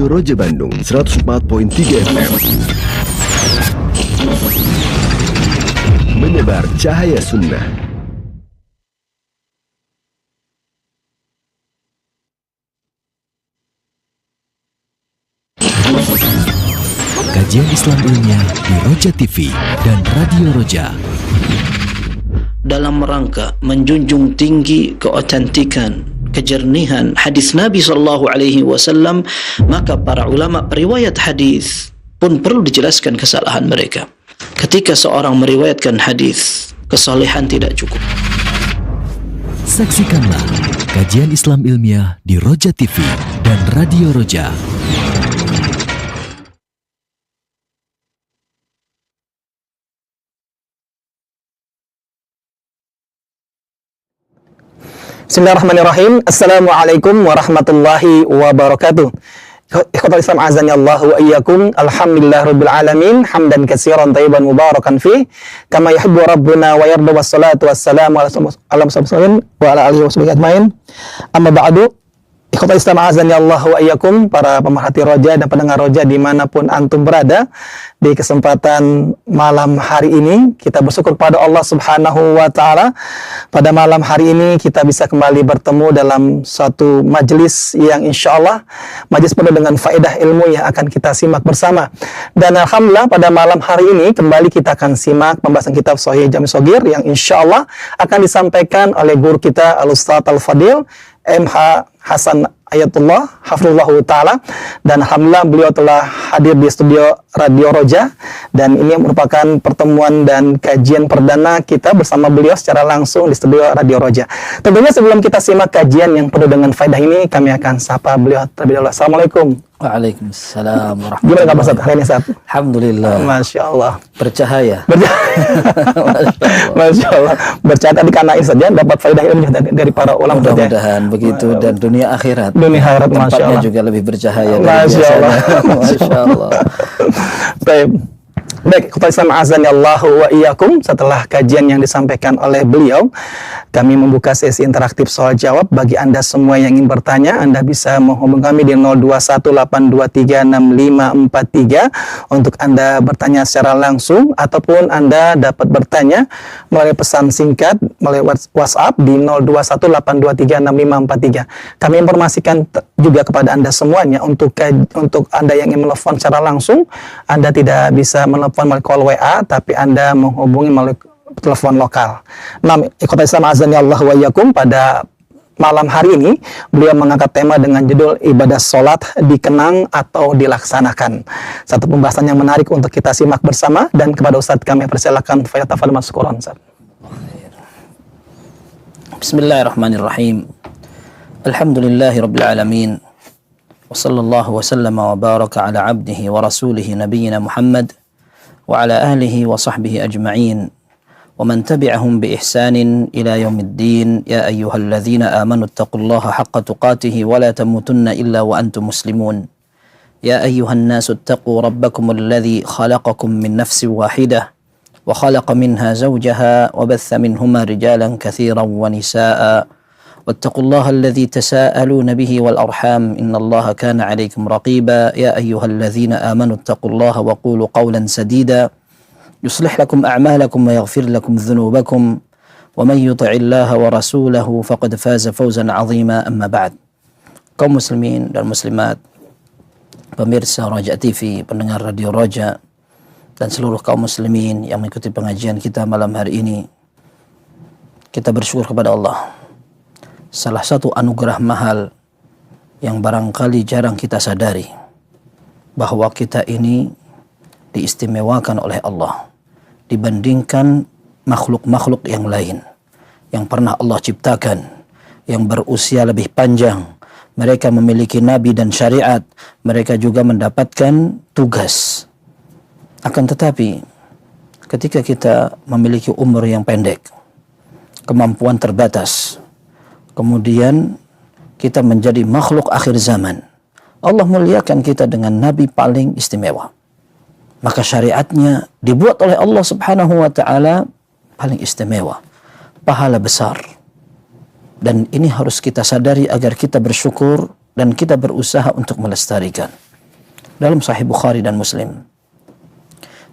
Radio Roja Bandung 104.3 FM. Menebar cahaya sunnah. Kajian Islam ilmiah di Roja TV dan Radio Roja. Dalam rangka menjunjung tinggi keotentikan, kejernihan hadis Nabi SAW, maka para ulama periwayat hadis pun perlu dijelaskan kesalahan mereka. Ketika seorang meriwayatkan hadis, kesalehan tidak cukup. Saksikanlah kajian Islam ilmiah di Roja TV dan Radio Roja. Bismillahirrahmanirrahim. Assalamualaikum warahmatullahi wabarakatuh. Ikhwatal Islam azani Allah wa iyyakum. Alhamdulillahirabbil alamin, hamdan katsiran thayyiban mubarakan fi kama yuhibbu rabbuna wa yarda, wassalatu wassalamu ala rasulillah wa ala alihi washabihi ajmain. Amma ba'du. Ikhwatal Islam azani Allah wa iyyakum, para pemerhati Roja dan pendengar Roja dimanapun antum berada. Di kesempatan malam hari ini kita bersyukur pada Allah Subhanahu wa Ta'ala. Pada malam hari ini kita bisa kembali bertemu dalam suatu majelis yang insya Allah majelis penuh dengan faedah ilmu yang akan kita simak bersama. Dan alhamdulillah pada malam hari ini kembali kita akan simak pembahasan kitab Shahih Jami' Shaghir yang insya Allah akan disampaikan oleh guru kita Al-Ustaz Al-Fadil MH Hasan Ayatullah Hafizullah Ta'ala, dan alhamdulillah beliau telah hadir di studio Radio Roja, dan ini merupakan pertemuan dan kajian perdana kita bersama beliau secara langsung di studio Radio Roja. Tentunya sebelum kita simak kajian yang penuh dengan faedah ini, kami akan sapa beliau terlebih dahulu. Assalamualaikum. Waalaikumsalam warahmatullahi wabarakatuh. Gimana kabar Ustaz hari ini, Ustaz? Alhamdulillah. Masya Allah. Bercahaya. Masya Allah. Bercahaya tadi karena ini saja dapat faedah ilmu dari para ulama. Mudah-mudahan begitu, dan dunia akhirat. Dunia akhirat, Masya Allah. Tempatnya juga lebih bercahaya dari Masya Allah. Masya Allah. Baik, kepada Islam azan ya Allah wa iyyakum. Setelah kajian yang disampaikan oleh beliau, kami membuka sesi interaktif soal jawab. Bagi Anda semua yang ingin bertanya, Anda bisa menghubungi kami di 0218236543 untuk Anda bertanya secara langsung, ataupun Anda dapat bertanya melalui pesan singkat melalui WhatsApp di 0218236543. Kami informasikan juga kepada Anda semuanya, untuk Anda yang ingin menelpon secara langsung, Anda tidak bisa menelpon melalui call WA, tapi Anda menghubungi melalui telepon lokal. Nah, ikhwatal Islam azan ya Allah wa iyyakum, pada malam hari ini beliau mengangkat tema dengan judul ibadah sholat dikenang atau dilaksanakan. Satu pembahasan yang menarik untuk kita simak bersama, dan kepada Ustadz kami persilakan falyatafadhal mashkuran. Bismillahirrahmanirrahim. Alhamdulillahirabbil alamin. Wa sallallahu wa sallama wa baraka ala abdihi wa rasulihi nabiyyina Muhammad wa ala alihi wa sahbihi ajma'in wa man tabi'ahum bi ihsanin ila yaumiddin. Ya ayyuhalladzina amanu taqullaha haqqa tuqatih wa la tamutunna illa wa antum muslimun. Ya ayyuhan nasu taqu rabbakum alladzi khalaqakum min nafsin wahidah wa khalaqa minha zawjaha wa batha minhuma rijalan katsiran wa nisaa'a واتقوا الله الذي تساءلون به والأرحام إن الله كان عليكم رقيبا. يا أيها الذين آمنوا اتقوا الله وقولوا قولا سديدا يصلح لكم أعمالكم ويغفر لكم ذنوبكم ومن يطع الله ورسوله فقد فاز فوزا عظيما. أما بعد. Kaum muslimin dan muslimat, pemirsa Roja TV, pendengar Radio Roja, dan seluruh kaum muslimin yang mengikuti pengajian kita malam hari ini, kita bersyukur kepada Allah. Salah satu anugerah mahal yang barangkali jarang kita sadari, bahwa kita ini diistimewakan oleh Allah dibandingkan makhluk-makhluk yang lain yang pernah Allah ciptakan, yang berusia lebih panjang. Mereka memiliki nabi dan syariat, mereka juga mendapatkan tugas. Akan tetapi ketika kita memiliki umur yang pendek, kemampuan terbatas, kemudian kita menjadi makhluk akhir zaman, Allah muliakan kita dengan nabi paling istimewa. Maka syariatnya dibuat oleh Allah Subhanahu wa Ta'ala paling istimewa, pahala besar. Dan ini harus kita sadari agar kita bersyukur dan kita berusaha untuk melestarikan. dalam Sahih Bukhari dan Muslim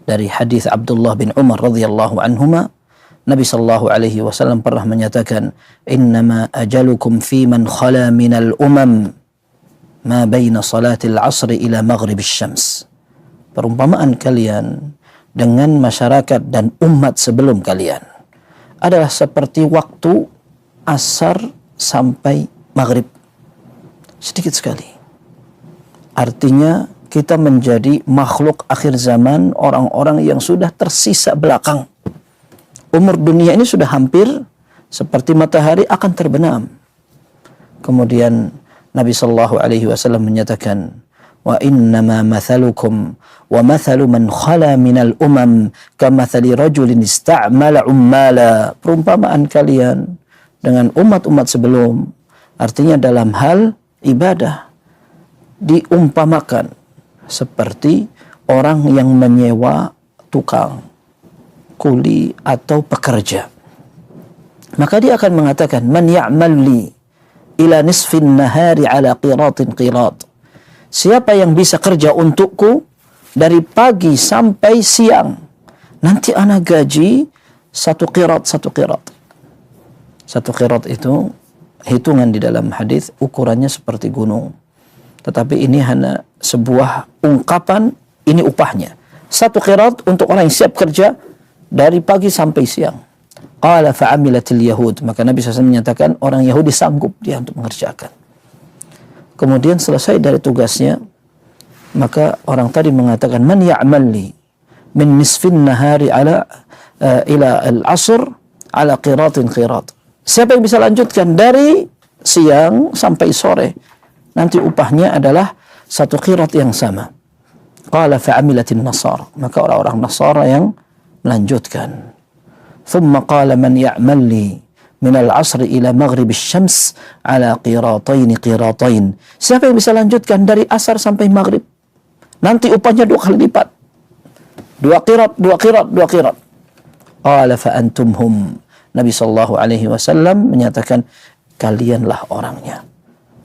dari hadis Abdullah bin Umar radhiyallahu anhuma, Nabi sallallahu alaihi wasallam pernah menyatakan, "Innama ajalukum fi man khala minal umam ma baina salatil asri ila maghribis syams." Perumpamaan kalian dengan masyarakat dan umat sebelum kalian adalah seperti waktu asar sampai maghrib. Sedikit sekali. Artinya kita menjadi makhluk akhir zaman, orang-orang yang sudah tersisa belakang. Umur dunia ini sudah hampir seperti matahari akan terbenam. Kemudian Nabi sallallahu alaihi wasallam menyatakan, "Wa innama mathalukum wa mathalu man khala minal umam kamathali rajulin ista'mala ummala." Perumpamaan kalian dengan umat-umat sebelum, artinya dalam hal ibadah, diumpamakan seperti orang yang menyewa tukang, kuli atau pekerja. Maka dia akan mengatakan, "Man ya'mal li ila nisfin nahari ala qiratin qirat." Siapa yang bisa kerja untukku dari pagi sampai siang, nanti ana gaji satu qirat. Satu qirat itu hitungan di dalam hadis ukurannya seperti gunung. Tetapi ini hanya sebuah ungkapan, ini upahnya. Satu qirat untuk orang yang siap kerja dari pagi sampai siang. Qala fa'amilatil yahud. Maka Nabi SAW menyatakan orang Yahudi sanggup dia untuk mengerjakan. Kemudian selesai dari tugasnya, maka orang tadi mengatakan, "Man ya'mal li min nisfin nahari ala ila al-asr ala qiratin qirat." Siapa yang bisa lanjutkan dari siang sampai sore, nanti upahnya adalah satu qirat yang sama. Qala fa'amilatin nasara. Maka orang-orang Nasara yang melanjutkan. Thumma qala man ya'mal li min al-'asr ila maghribis syams ala qiratain. Siapa yang bisa lanjutkan dari asar sampai maghrib, nanti upahnya 2 kali lipat. 2 qirat. Qala fa antumhum. Nabi sallallahu alaihi wasallam menyatakan, kalianlah orangnya.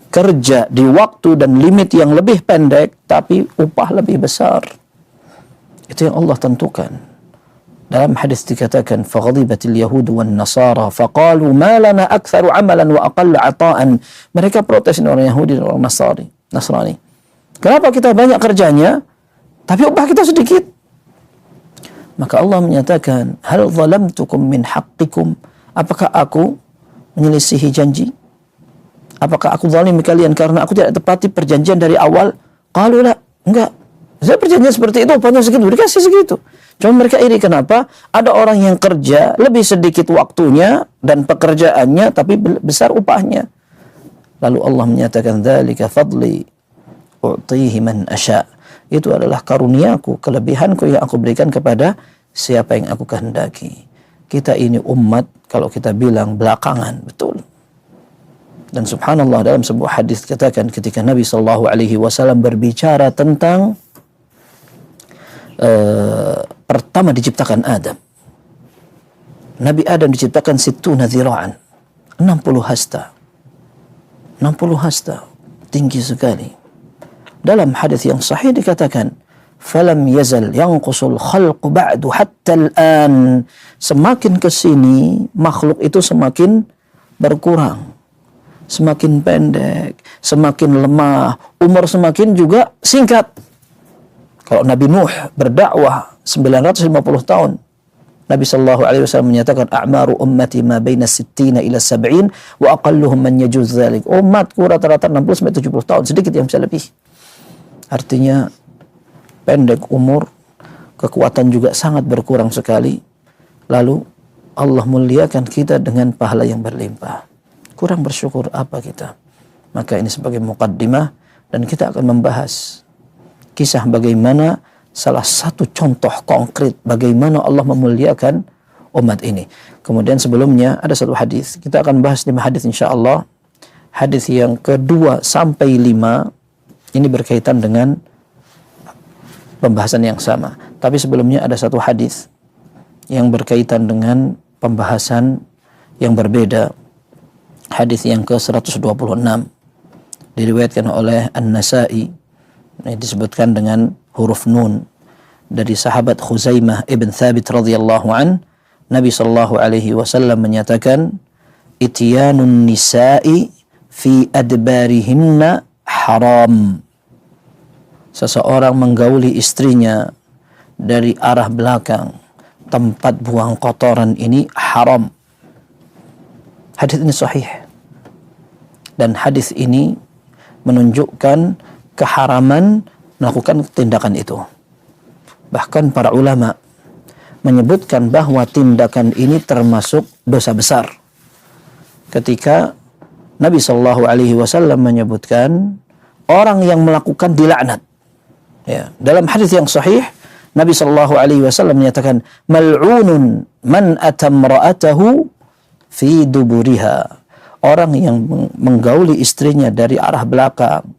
Kerja di waktu dan limit yang lebih pendek, tapi upah lebih besar. Itu yang Allah tentukan. Dalam hadis dikatakan, "Faghadibatil yahud wan nasara faqalu ma lana aktsaru amalan wa aqall 'ata'an." Mereka protes, orang Yahudi dan orang Nasrani. Kenapa kita banyak kerjanya, tapi upah kita sedikit? Maka Allah menyatakan, "Hal zalamtukum min haqqikum?" Apakah aku menyelisihi janji? Apakah aku zalim kalian karena aku tidak tepati perjanjian dari awal? Qalu la, enggak. Saya perjanjian seperti itu, upahnya segitu, dikasih segitu. Cuma mereka iri, kenapa? Ada orang yang kerja lebih sedikit waktunya dan pekerjaannya, tapi besar upahnya. Lalu Allah menyatakan, "Dzalika fadli u'tihi man asya." Itu adalah karuniaku, kelebihanku yang aku berikan kepada siapa yang aku kehendaki. Kita ini umat, kalau kita bilang belakangan, betul. Dan subhanallah, dalam sebuah hadis katakan ketika Nabi sallallahu alaihi wasallam berbicara tentang pertama diciptakan Adam. Nabi Adam diciptakan sittuna dzira'an, 60 hasta. 60 hasta, tinggi sekali. Dalam hadis yang sahih dikatakan, "Falam yazal yanqusul khalqu ba'du hatta al-an." Semakin ke sini makhluk itu semakin berkurang. Semakin pendek, semakin lemah, umur semakin juga singkat. Kalau Nabi Nuh berdakwah 950 tahun, Nabi sallallahu alaihi wasallam menyatakan, "A'maru ummati ma baina 60 ila 70 wa aqalluhum man yajuz dzalik." Umatku rata-rata 60 sampai 70 tahun, sedikit yang bisa lebih. Artinya pendek umur, kekuatan juga sangat berkurang sekali. Lalu Allah muliakan kita dengan pahala yang berlimpah. Kurang bersyukur apa kita? Maka ini sebagai muqaddimah, dan kita akan membahas kisah bagaimana salah satu contoh konkret bagaimana Allah memuliakan umat ini. Kemudian sebelumnya ada satu hadis. Kita akan bahas 5 hadis insyaallah. Hadis yang kedua sampai 5 ini berkaitan dengan pembahasan yang sama. Tapi sebelumnya ada satu hadis yang berkaitan dengan pembahasan yang berbeda. Hadis yang ke-126 diriwayatkan oleh An-Nasa'i Ini disebutkan dengan huruf nun dari sahabat Khuzaimah ibn Thabit radhiyallahu an. Nabi sallallahu alaihi wasallam menyatakan, "Ityanun nisa'i fi adbarihinna haram." Seseorang menggauli istrinya dari arah belakang, tempat buang kotoran ini haram. Hadis ini sahih. Dan hadis ini menunjukkan keharaman melakukan tindakan itu. Bahkan para ulama menyebutkan bahwa tindakan ini termasuk dosa besar. Ketika Nabi Shallallahu Alaihi Wasallam menyebutkan orang yang melakukan dilaknat. Ya, dalam hadis yang sahih Nabi Shallallahu Alaihi Wasallam menyatakan, mal'unun man atamra'atahu fi duburiha. Orang yang menggauli istrinya dari arah belakang,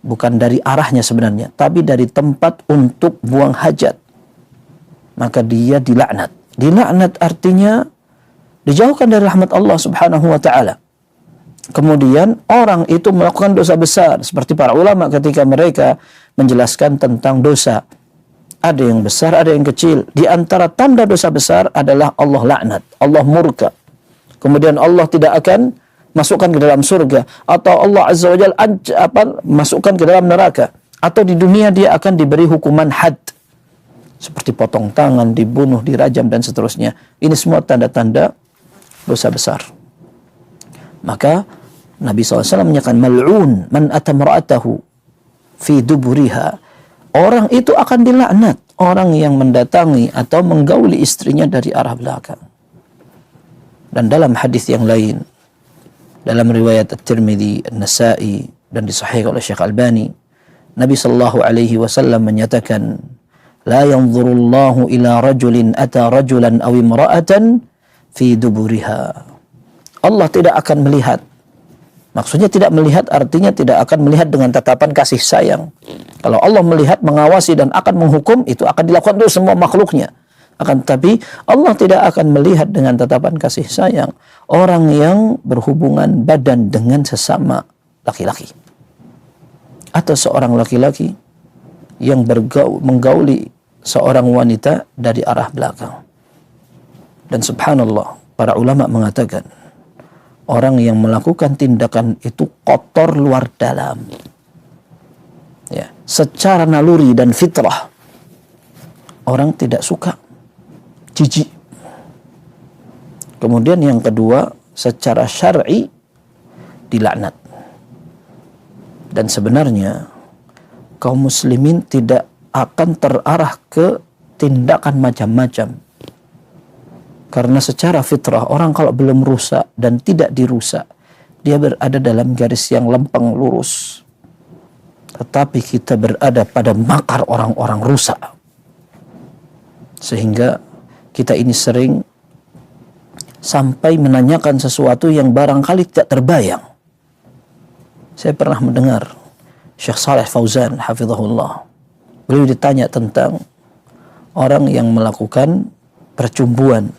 bukan dari arahnya sebenarnya, tapi dari tempat untuk buang hajat, maka dia dilaknat. Dilaknat artinya dijauhkan dari rahmat Allah Subhanahu wa taala. Kemudian orang itu melakukan dosa besar, seperti para ulama ketika mereka menjelaskan tentang dosa. Ada yang besar, ada yang kecil. Di antara tanda dosa besar adalah Allah laknat, Allah murka. Kemudian Allah tidak akan masukkan ke dalam surga, atau Allah Azza wa Jalla masukkan ke dalam neraka, atau di dunia dia akan diberi hukuman had, seperti potong tangan, dibunuh, dirajam dan seterusnya. Ini semua tanda-tanda dosa besar. Maka Nabi SAW menyatakan, mal'un man atamra'atahu fi duburiha. Orang itu akan dilaknat, orang yang mendatangi atau menggauli istrinya dari arah belakang. Dan dalam hadis yang lain, dalam riwayat At-Tirmidzi, An-Nasa'i, dan disahihkan oleh Syekh Albani, Nabi sallallahu alaihi wasallam menyatakan, la yanzurullahu ila rajulin ata rajulan aw imra'atan fi duburiha. Allah tidak akan melihat. Maksudnya tidak melihat artinya tidak akan melihat dengan tatapan kasih sayang. Kalau Allah melihat, mengawasi dan akan menghukum, itu akan dilakukan oleh semua makhluknya. Akan tetapi Allah tidak akan melihat dengan tatapan kasih sayang orang yang berhubungan badan dengan sesama laki-laki, atau seorang laki-laki yang menggauli seorang wanita dari arah belakang. Dan subhanallah, para ulama mengatakan orang yang melakukan tindakan itu kotor luar dalam. Ya, secara naluri dan fitrah orang tidak suka, jijik. Kemudian yang kedua, secara syar'i dilaknat. Dan sebenarnya kaum muslimin tidak akan terarah ke tindakan macam-macam. Karena secara fitrah orang kalau belum rusak dan tidak dirusak, dia berada dalam garis yang lempeng lurus. Tetapi kita berada pada makar orang-orang rusak. Sehingga kita ini sering sampai menanyakan sesuatu yang barangkali tidak terbayang. Saya pernah mendengar Syekh Saleh Fauzan hafizahullah. Beliau ditanya tentang orang yang melakukan percumbuan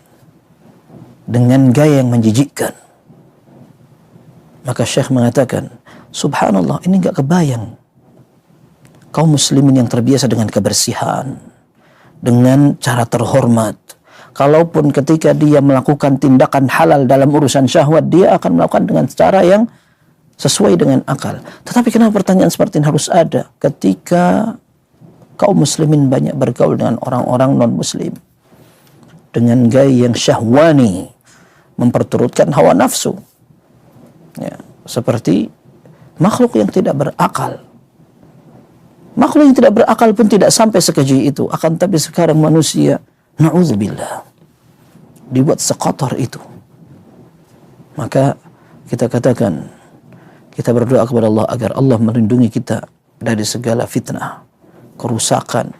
dengan gaya yang menjijikkan. Maka Syekh mengatakan, subhanallah, ini enggak kebayang. Kaum muslimin yang terbiasa dengan kebersihan, dengan cara terhormat, kalaupun ketika dia melakukan tindakan halal dalam urusan syahwat, dia akan melakukan dengan cara yang sesuai dengan akal. Tetapi kenapa pertanyaan seperti ini harus ada ketika kaum muslimin banyak bergaul dengan orang-orang non-muslim dengan gaya yang syahwani, memperturutkan hawa nafsu, ya, seperti makhluk yang tidak berakal. Makhluk yang tidak berakal pun tidak sampai sekeji itu. Akan tapi sekarang manusia, na'udzubillah, dibuat sekotor itu. Maka kita katakan, kita berdoa kepada Allah agar Allah melindungi kita dari segala fitnah, kerusakan,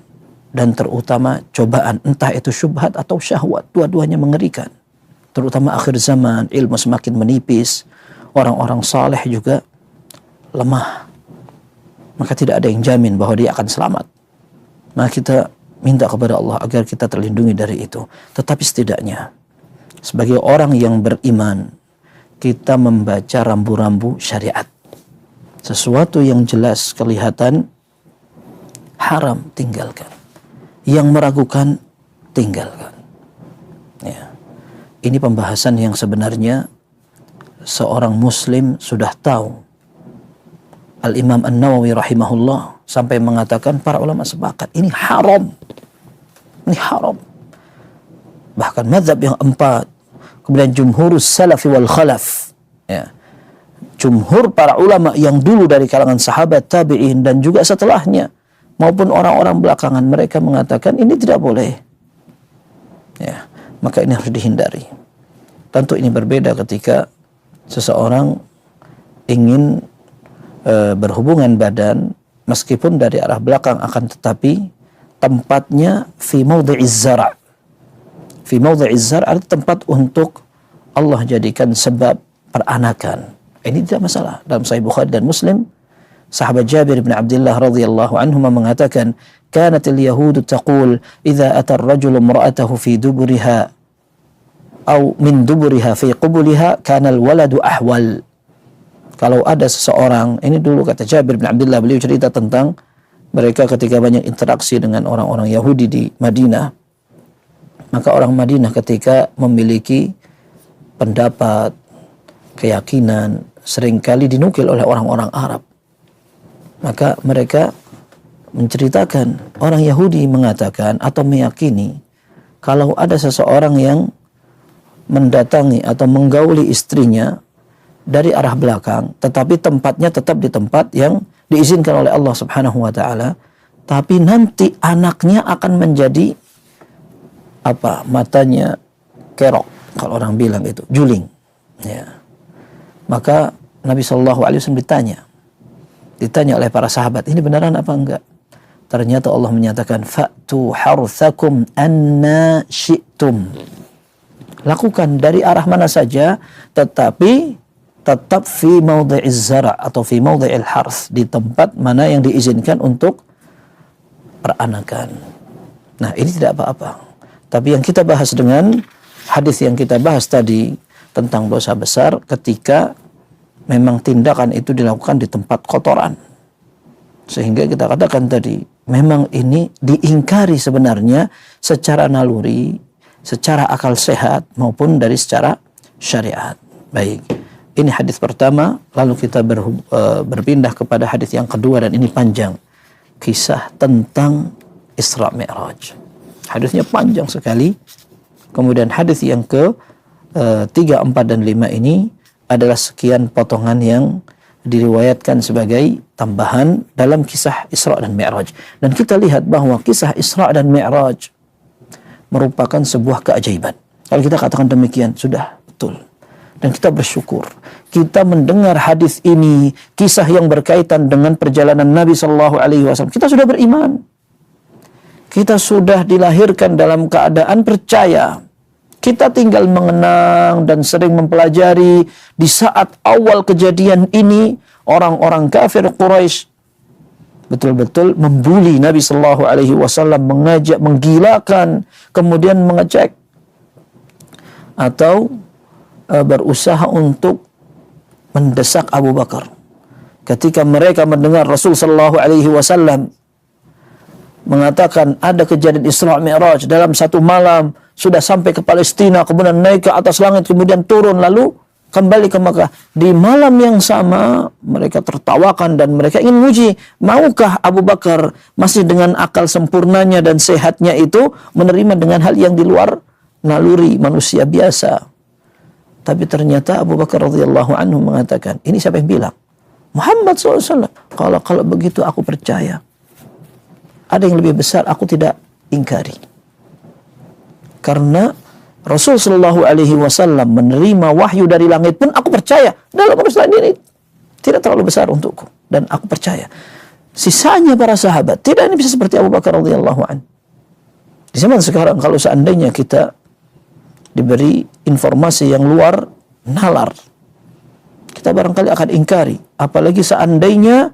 dan terutama cobaan, entah itu syubhat atau syahwat. Dua-duanya mengerikan. Terutama akhir zaman, ilmu semakin menipis, orang-orang saleh juga lemah. Maka tidak ada yang jamin bahwa dia akan selamat. Maka kita minta kepada Allah agar kita terlindungi dari itu. Tetapi setidaknya sebagai orang yang beriman, kita membaca rambu-rambu syariat. Sesuatu yang jelas kelihatan haram, tinggalkan. Yang meragukan, tinggalkan. Ya. Ini pembahasan yang sebenarnya seorang muslim sudah tahu. Al-Imam An-Nawawi rahimahullah sampai mengatakan para ulama sepakat ini haram. Ini haram. Bahkan mazhab yang 4, kemudian jumhurus salafi wal khalaf, ya. Jumhur para ulama yang dulu dari kalangan sahabat, tabi'in dan juga setelahnya maupun orang-orang belakangan, mereka mengatakan ini tidak boleh. Ya, maka ini harus dihindari. Tentu ini berbeda ketika seseorang ingin berhubungan badan meskipun dari arah belakang, akan tetapi tempatnya fi maudhi'iz zar'. Fi maudhi'iz zar' artinya tempat untuk Allah jadikan sebab peranakan. Ini tidak masalah. Dalam Sahih Bukhari dan Muslim, sahabat Jabir bin Abdullah radhiyallahu anhuma mengatakan, "Kanatil yahudu taqul idza ata ar-rajulu imra'atahu fi duburiha aw min duburiha fi qubuliha kana al-waladu ahwal." Kalau ada seseorang, ini dulu kata Jabir bin Abdullah, beliau cerita tentang mereka ketika banyak interaksi dengan orang-orang Yahudi di Madinah. Maka orang Madinah ketika memiliki pendapat, keyakinan, seringkali dinukil oleh orang-orang Arab. Maka mereka menceritakan, orang Yahudi mengatakan atau meyakini kalau ada seseorang yang mendatangi atau menggauli istrinya dari arah belakang, tetapi tempatnya tetap di tempat yang diizinkan oleh Allah Subhanahu wa taala, tapi nanti anaknya akan menjadi matanya kerok, kalau orang bilang itu juling, ya. Maka Nabi SAW ditanya oleh para sahabat, ini benaran apa enggak? Ternyata Allah menyatakan, fa'tu harthakum anna syi'tum. Lakukan dari arah mana saja, tetapi tetap fi maudhi'iz zara' atau fi maudhi'il harth, di tempat mana yang diizinkan untuk peranakan. Nah, ini tidak apa-apa. Tapi yang kita bahas dengan hadis yang kita bahas tadi tentang dosa besar ketika memang tindakan itu dilakukan di tempat kotoran. Sehingga kita katakan tadi, memang ini diingkari sebenarnya secara naluri, secara akal sehat maupun dari secara syariat. Baik. Ini hadis pertama, lalu kita berpindah kepada hadis yang kedua, dan ini panjang. Kisah tentang Isra Mi'raj. Hadisnya panjang sekali. Kemudian hadis yang ke 3, 4, dan 5 ini adalah sekian potongan yang diriwayatkan sebagai tambahan dalam kisah Isra dan Mi'raj. Dan kita lihat bahwa kisah Isra dan Mi'raj merupakan sebuah keajaiban. Kalau kita katakan demikian, sudah betul. Dan kita bersyukur. Kita mendengar hadis ini, kisah yang berkaitan dengan perjalanan Nabi SAW. Kita sudah beriman. Kita sudah dilahirkan dalam keadaan percaya. Kita tinggal mengenang dan sering mempelajari. Di saat awal kejadian ini, orang-orang kafir Quraisy betul-betul membuli Nabi SAW, mengajak, menggilakan, kemudian mengecek atau berusaha untuk mendesak Abu Bakar. Ketika mereka mendengar Rasul SAW mengatakan ada kejadian Isra Mi'raj dalam satu malam, sudah sampai ke Palestina, kemudian naik ke atas langit, kemudian turun, lalu kembali ke Makkah. Di malam yang sama mereka tertawakan dan mereka ingin menguji, maukah Abu Bakar masih dengan akal sempurnanya dan sehatnya itu menerima dengan hal yang di luar naluri manusia biasa. Tapi ternyata Abu Bakar radhiyallahu anhu mengatakan, ini siapa yang bilang? Muhammad SAW. Kalau begitu aku percaya. Ada yang lebih besar, aku tidak ingkari. Karena Rasul Shallallahu Alaihi Wasallam menerima wahyu dari langit pun aku percaya. Dalam urusan ini tidak terlalu besar untukku, dan aku percaya. Sisanya para sahabat tidak ini bisa seperti Abu Bakar radhiyallahu anhu. Di zaman sekarang kalau seandainya kita diberi informasi yang luar nalar, kita barangkali akan ingkari. Apalagi seandainya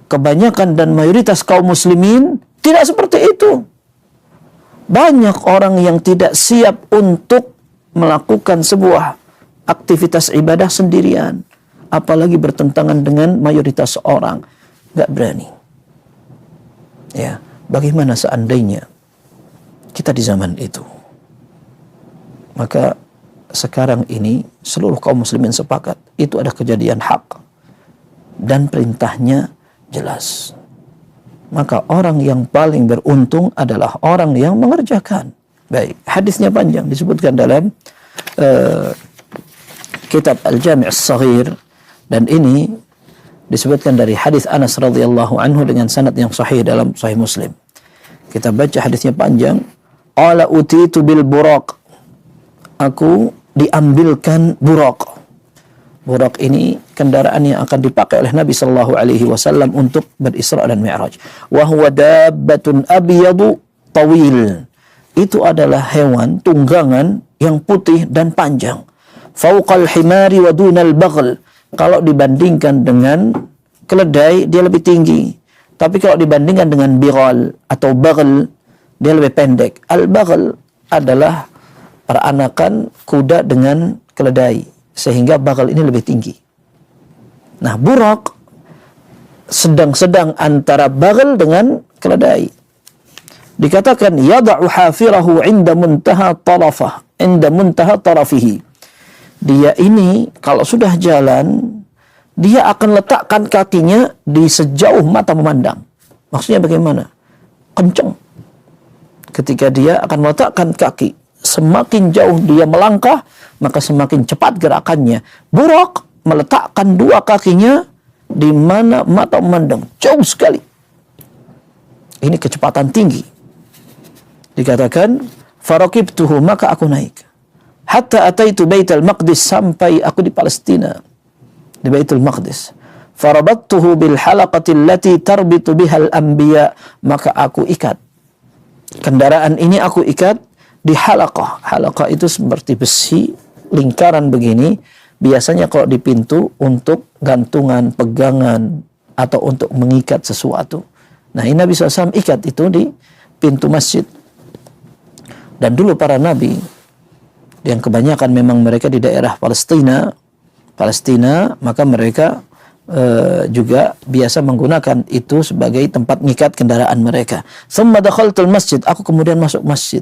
kebanyakan dan mayoritas kaum muslimin tidak seperti itu. Banyak orang yang tidak siap untuk melakukan sebuah aktivitas ibadah sendirian, apalagi bertentangan dengan mayoritas orang. Gak berani. Ya, bagaimana seandainya kita di zaman itu? Maka sekarang ini seluruh kaum muslimin sepakat itu ada kejadian hak dan perintahnya jelas. Maka orang yang paling beruntung adalah orang yang mengerjakan. Baik, hadisnya panjang disebutkan dalam kitab Al-Jami' As-Saghir, dan ini disebutkan dari hadis Anas radhiyallahu anhu dengan sanad yang sahih dalam Sahih Muslim. Kita baca hadisnya panjang. Qala utitu bil buraq. Aku diambilkan buraq. Buraq ini kendaraan yang akan dipakai oleh Nabi sallallahu alaihi wasallam untuk berisra dan mi'raj. Wa huwa dabbatun abyadu tawil. Itu adalah hewan tunggangan yang putih dan panjang. Fauqal himari wa dunal baghl. Kalau dibandingkan dengan keledai dia lebih tinggi. Tapi kalau dibandingkan dengan bighal atau baghl dia lebih pendek. Al-baghl adalah peranakan kuda dengan keledai, sehingga baghl ini lebih tinggi. Nah, buraq sedang-sedang antara baghl dengan keledai. Dikatakan yad'u hafirahu 'inda muntaha tarafihi. Dia ini kalau sudah jalan, dia akan letakkan kakinya di sejauh mata memandang. Maksudnya bagaimana? Kencang. Ketika dia akan meletakkan kaki, semakin jauh dia melangkah, maka semakin cepat gerakannya. Buraq meletakkan dua kakinya di mana mata memandang, jauh sekali. Ini kecepatan tinggi. Dikatakan, farakibtuhu, maka aku naik. Hatta ataitu Baitul Maqdis, sampai aku di Palestina, di Baitul Maqdis. Farabattuhu bil halaqati allati tarbitu biha al-anbiya, maka aku ikat kendaraan ini, aku ikat di halaqah. Halaqah itu seperti besi lingkaran begini, biasanya kalau di pintu untuk gantungan, pegangan, atau untuk mengikat sesuatu. Nah, ini Nabi SAW ikat itu di pintu masjid. Dan dulu para nabi, yang kebanyakan memang mereka di daerah Palestina, maka mereka juga biasa menggunakan itu sebagai tempat mengikat kendaraan mereka. Thumma dakhaltul masjid, aku kemudian masuk masjid.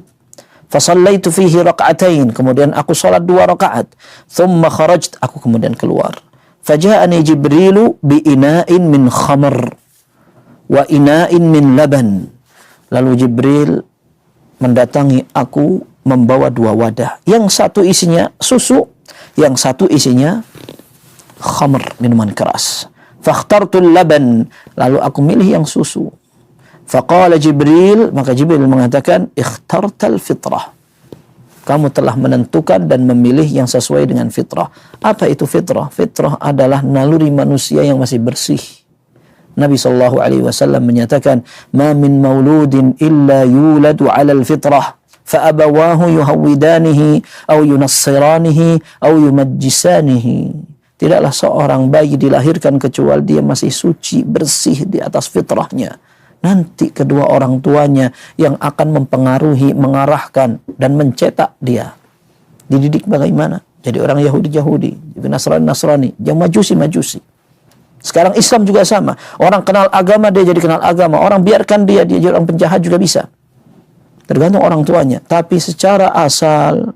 Fasallaitu fihi raka'atain, kemudian aku salat 2 rakaat. Thumma kharajt, aku kemudian keluar. Faja'ani Jibrilu bi ina'in min khamr wa ina'in min laban. Lalu Jibril mendatangi aku membawa 2 wadah. Yang satu isinya susu, yang satu isinya khamr, minuman keras. Fakhtartul laban, lalu aku milih yang susu. Faqala Jibril, maka Jibril mengatakan, ikhtartal fitrah. Kamu telah menentukan dan memilih yang sesuai dengan fitrah. Apa itu fitrah? Fitrah adalah naluri manusia yang masih bersih. Nabi SAW menyatakan, ma min mauludin illa yuladu ala al-fitrah, fa'abawahu yuhawidanihi, au yunassiranihi, au yumajjisanihi. Tidaklah seorang bayi dilahirkan kecuali dia masih suci, bersih di atas fitrahnya. Nanti kedua orang tuanya yang akan mempengaruhi, mengarahkan, dan mencetak dia. Dididik bagaimana? Jadi orang Yahudi, jadi Nasrani, yang Majusi. Sekarang Islam juga sama. Orang kenal agama, dia jadi kenal agama. Orang biarkan dia jadi orang penjahat juga bisa. Tergantung orang tuanya. Tapi secara asal,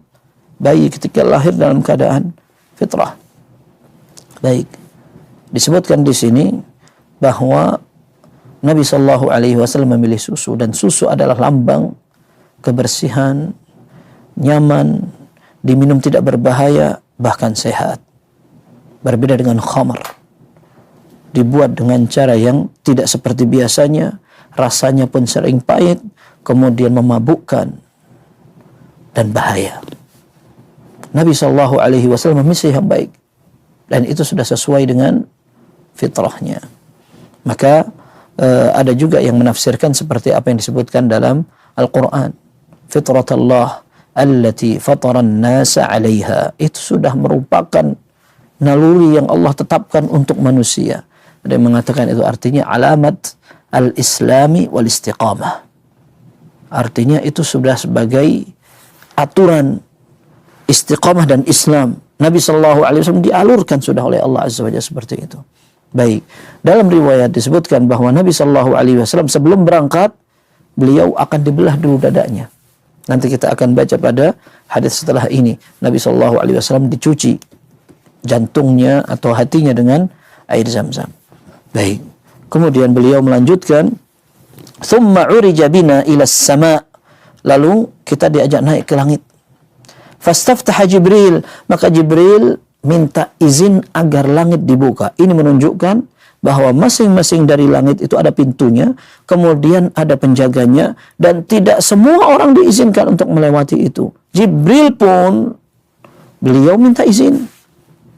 bayi ketika lahir dalam keadaan fitrah. Baik. Disebutkan di sini bahwa Nabi SAW memilih susu. Dan susu adalah lambang kebersihan, nyaman, diminum tidak berbahaya, bahkan sehat. Berbeda dengan khamr. Dibuat dengan cara yang tidak seperti biasanya, rasanya pun sering pahit, kemudian memabukkan dan bahaya. Nabi SAW memilih yang baik, dan itu sudah sesuai dengan fitrahnya. Maka ada juga yang menafsirkan seperti apa yang disebutkan dalam Al-Quran. Fitratallah allati fataran nasa 'alaiha. Itu sudah merupakan naluri yang Allah tetapkan untuk manusia. Ada yang mengatakan itu artinya alamat al-islami wal istiqamah. Artinya itu sudah sebagai aturan istiqamah dan Islam. Nabi SAW dialurkan sudah oleh Allah Azza wa Jalla seperti itu. Baik. Dalam riwayat disebutkan bahwa Nabi Shallallahu Alaihi Wasallam sebelum berangkat, beliau akan dibelah dulu dadanya. Nanti kita akan baca pada hadis setelah ini. Nabi Shallallahu Alaihi Wasallam dicuci jantungnya atau hatinya dengan air zam-zam. Baik. Kemudian beliau melanjutkan, "Tsumma urija bina ila sama." Lalu kita diajak naik ke langit. Fastaftaha Jibril, maka Jibril minta izin agar langit dibuka. Ini menunjukkan bahwa masing-masing dari langit itu ada pintunya, kemudian ada penjaganya, dan tidak semua orang diizinkan untuk melewati itu. Jibril pun, beliau minta izin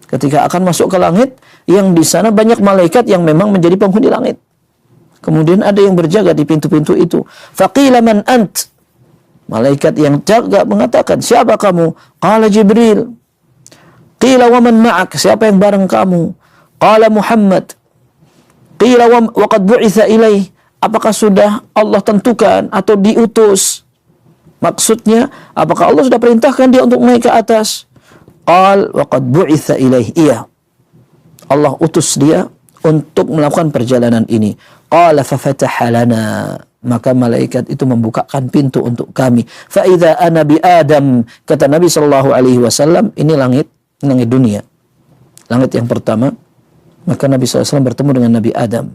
ketika akan masuk ke langit, yang di sana banyak malaikat yang memang menjadi penghuni langit. Kemudian ada yang berjaga di pintu-pintu itu. Faqila man ant? Malaikat yang jaga mengatakan, siapa kamu? Qala Jibril. Qila wa man ma'ak? Siapa yang bareng kamu? Qala Muhammad. Qila wa qad bu'itha ilaih? Apakah sudah Allah tentukan atau diutus? Maksudnya, apakah Allah sudah perintahkan dia untuk naik ke atas? Qal wa qad bu'itha ilaih. Iya. Allah utus dia untuk melakukan perjalanan ini. Qala fa fataha lana. Maka malaikat itu membukakan pintu untuk kami. Fa idza ana bi Adam, kata Nabi sallallahu alaihi wasallam, ini langit dunia. Langit yang pertama. Maka Nabi SAW bertemu dengan Nabi Adam.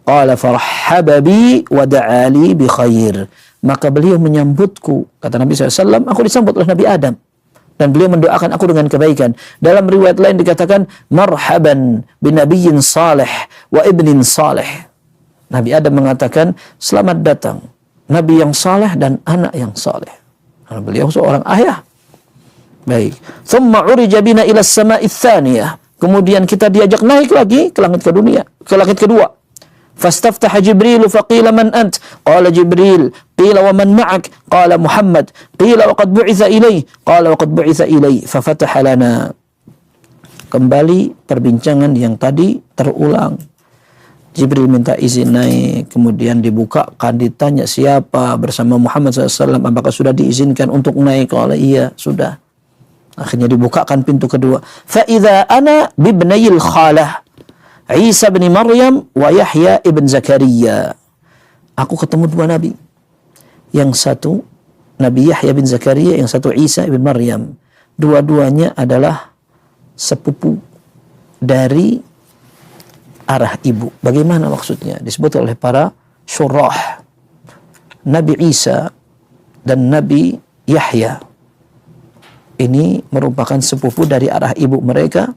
Qala farhaba bi wa da'ali bi khair. Maka beliau menyambutku, kata Nabi SAW, aku disambut oleh Nabi Adam. Dan beliau mendoakan aku dengan kebaikan. Dalam riwayat lain dikatakan, marhaban bin nabiyyin salih wa ibnin salih. Nabi Adam mengatakan, selamat datang Nabi yang saleh dan anak yang saleh. Karena beliau seorang ayah. Baik. Thumma urija bina ila as-sama'i tsaniyah. Kemudian kita diajak naik lagi ke langit kedua. Fastaftaha Jibril faqila man ant? Qala Jibril. Qila wa man ma'ak? Qala Muhammad. Qila wa qad bu'itha ilayh? Qala wa qad bu'itha ilayh. Fafataha lana. Kembali perbincangan yang tadi terulang. Jibril minta izin naik, kemudian dibukakan, ditanya siapa bersama Muhammad SAW, apakah sudah diizinkan untuk naik? Kalau iya, sudah. Akhirnya dibukakan pintu kedua. Fa'idha ana bibnayil khalah, Isa bin Maryam wa Yahya ibn Zakaria. Aku ketemu dua nabi. Yang satu Nabi Yahya bin Zakaria, yang satu Isa ibn Maryam. Dua-duanya adalah sepupu dari arah ibu. Bagaimana maksudnya? Disebut oleh para syurah. Nabi Isa dan Nabi Yahya ini merupakan sepupu dari arah ibu mereka,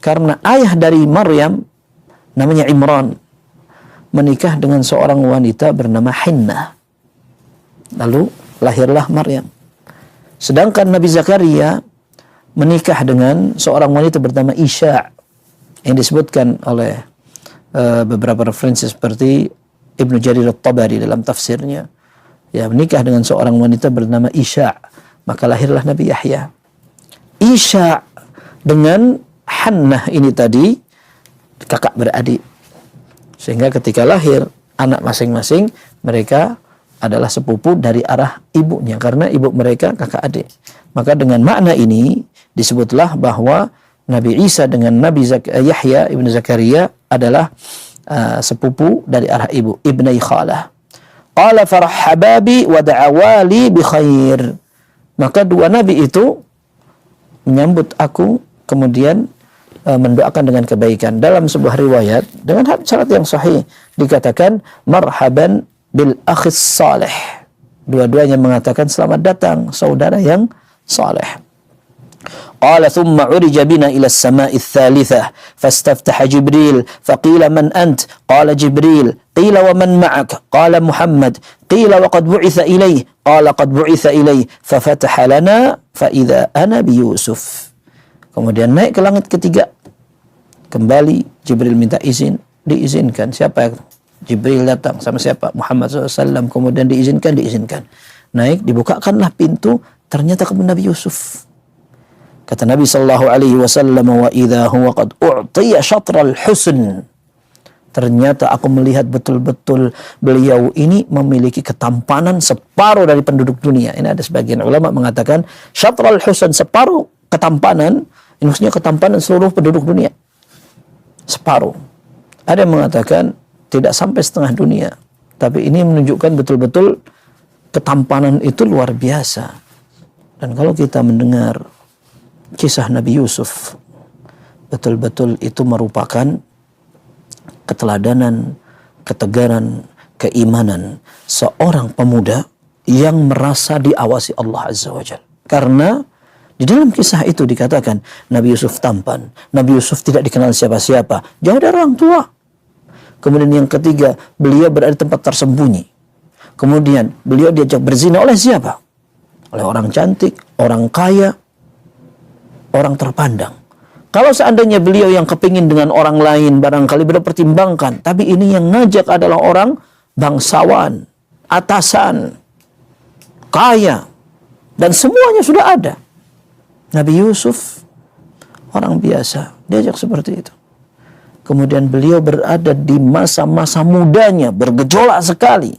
karena ayah dari Maryam namanya Imran menikah dengan seorang wanita bernama Hinnah. Lalu lahirlah Maryam. Sedangkan Nabi Zakaria menikah dengan seorang wanita bernama Isya, yang disebutkan oleh beberapa referensi seperti Ibnu Jarir At-Tabari dalam tafsirnya. Ya, menikah dengan seorang wanita bernama Isya, maka lahirlah Nabi Yahya. Isya dengan Hannah ini tadi kakak beradik. Sehingga ketika lahir anak masing-masing, mereka adalah sepupu dari arah ibunya, karena ibu mereka kakak adik. Maka dengan makna ini disebutlah bahwa Nabi Isa dengan Nabi Yahya ibn Zakaria adalah sepupu dari arah ibu, ibnai khalah. Qala farhababi wa da'awali bi khair. Maka dua nabi itu menyambut aku, kemudian mendoakan dengan kebaikan. Dalam sebuah riwayat dengan syarat yang sahih dikatakan marhaban bil akhis salih. Dua-duanya mengatakan selamat datang saudara yang saleh. Qala thumma urija bina ila as-sama'i ats-tsalitsah fastaftaha Jibril faqila man ant? Qala Jibril. Qila wa man ma'ak? Qala Muhammad. Qila wa qad bu'itha ilayh? Qala qad bu'itha ilayh. Fafataha lana fa idza ana bi Yusuf. Kemudian naik ke langit ketiga. Kembali Jibril minta izin, diizinkan. Siapa? Jibril datang sama siapa? Muhammad SAW. Kemudian diizinkan. Naik, dibukakanlah pintu, ternyata ketemu Nabi Yusuf. Kata Nabi sallallahu alaihi wasallam, wa idza huwa qad u'tiya syatral husn. Ternyata aku melihat betul-betul beliau ini memiliki ketampanan separuh dari penduduk dunia. Ini ada sebagian ulama mengatakan syatral husn, separuh ketampanan, ini maksudnya ketampanan seluruh penduduk dunia. Separuh. Ada yang mengatakan tidak sampai setengah dunia. Tapi ini menunjukkan betul-betul ketampanan itu luar biasa. Dan kalau kita mendengar kisah Nabi Yusuf, betul-betul itu merupakan keteladanan, ketegaran, keimanan seorang pemuda yang merasa diawasi Allah Azza wa Jalla. Karena di dalam kisah itu dikatakan Nabi Yusuf tampan, Nabi Yusuf tidak dikenal siapa-siapa, jauh dari orang tua. Kemudian yang ketiga, beliau berada di tempat tersembunyi. Kemudian beliau diajak berzina oleh siapa? Oleh orang cantik, orang kaya, orang terpandang. Kalau seandainya beliau yang kepingin dengan orang lain, barangkali beliau pertimbangkan. Tapi ini yang ngajak adalah orang bangsawan, atasan, kaya. Dan semuanya sudah ada. Nabi Yusuf, orang biasa, diajak seperti itu. Kemudian beliau berada di masa-masa mudanya, bergejolak sekali.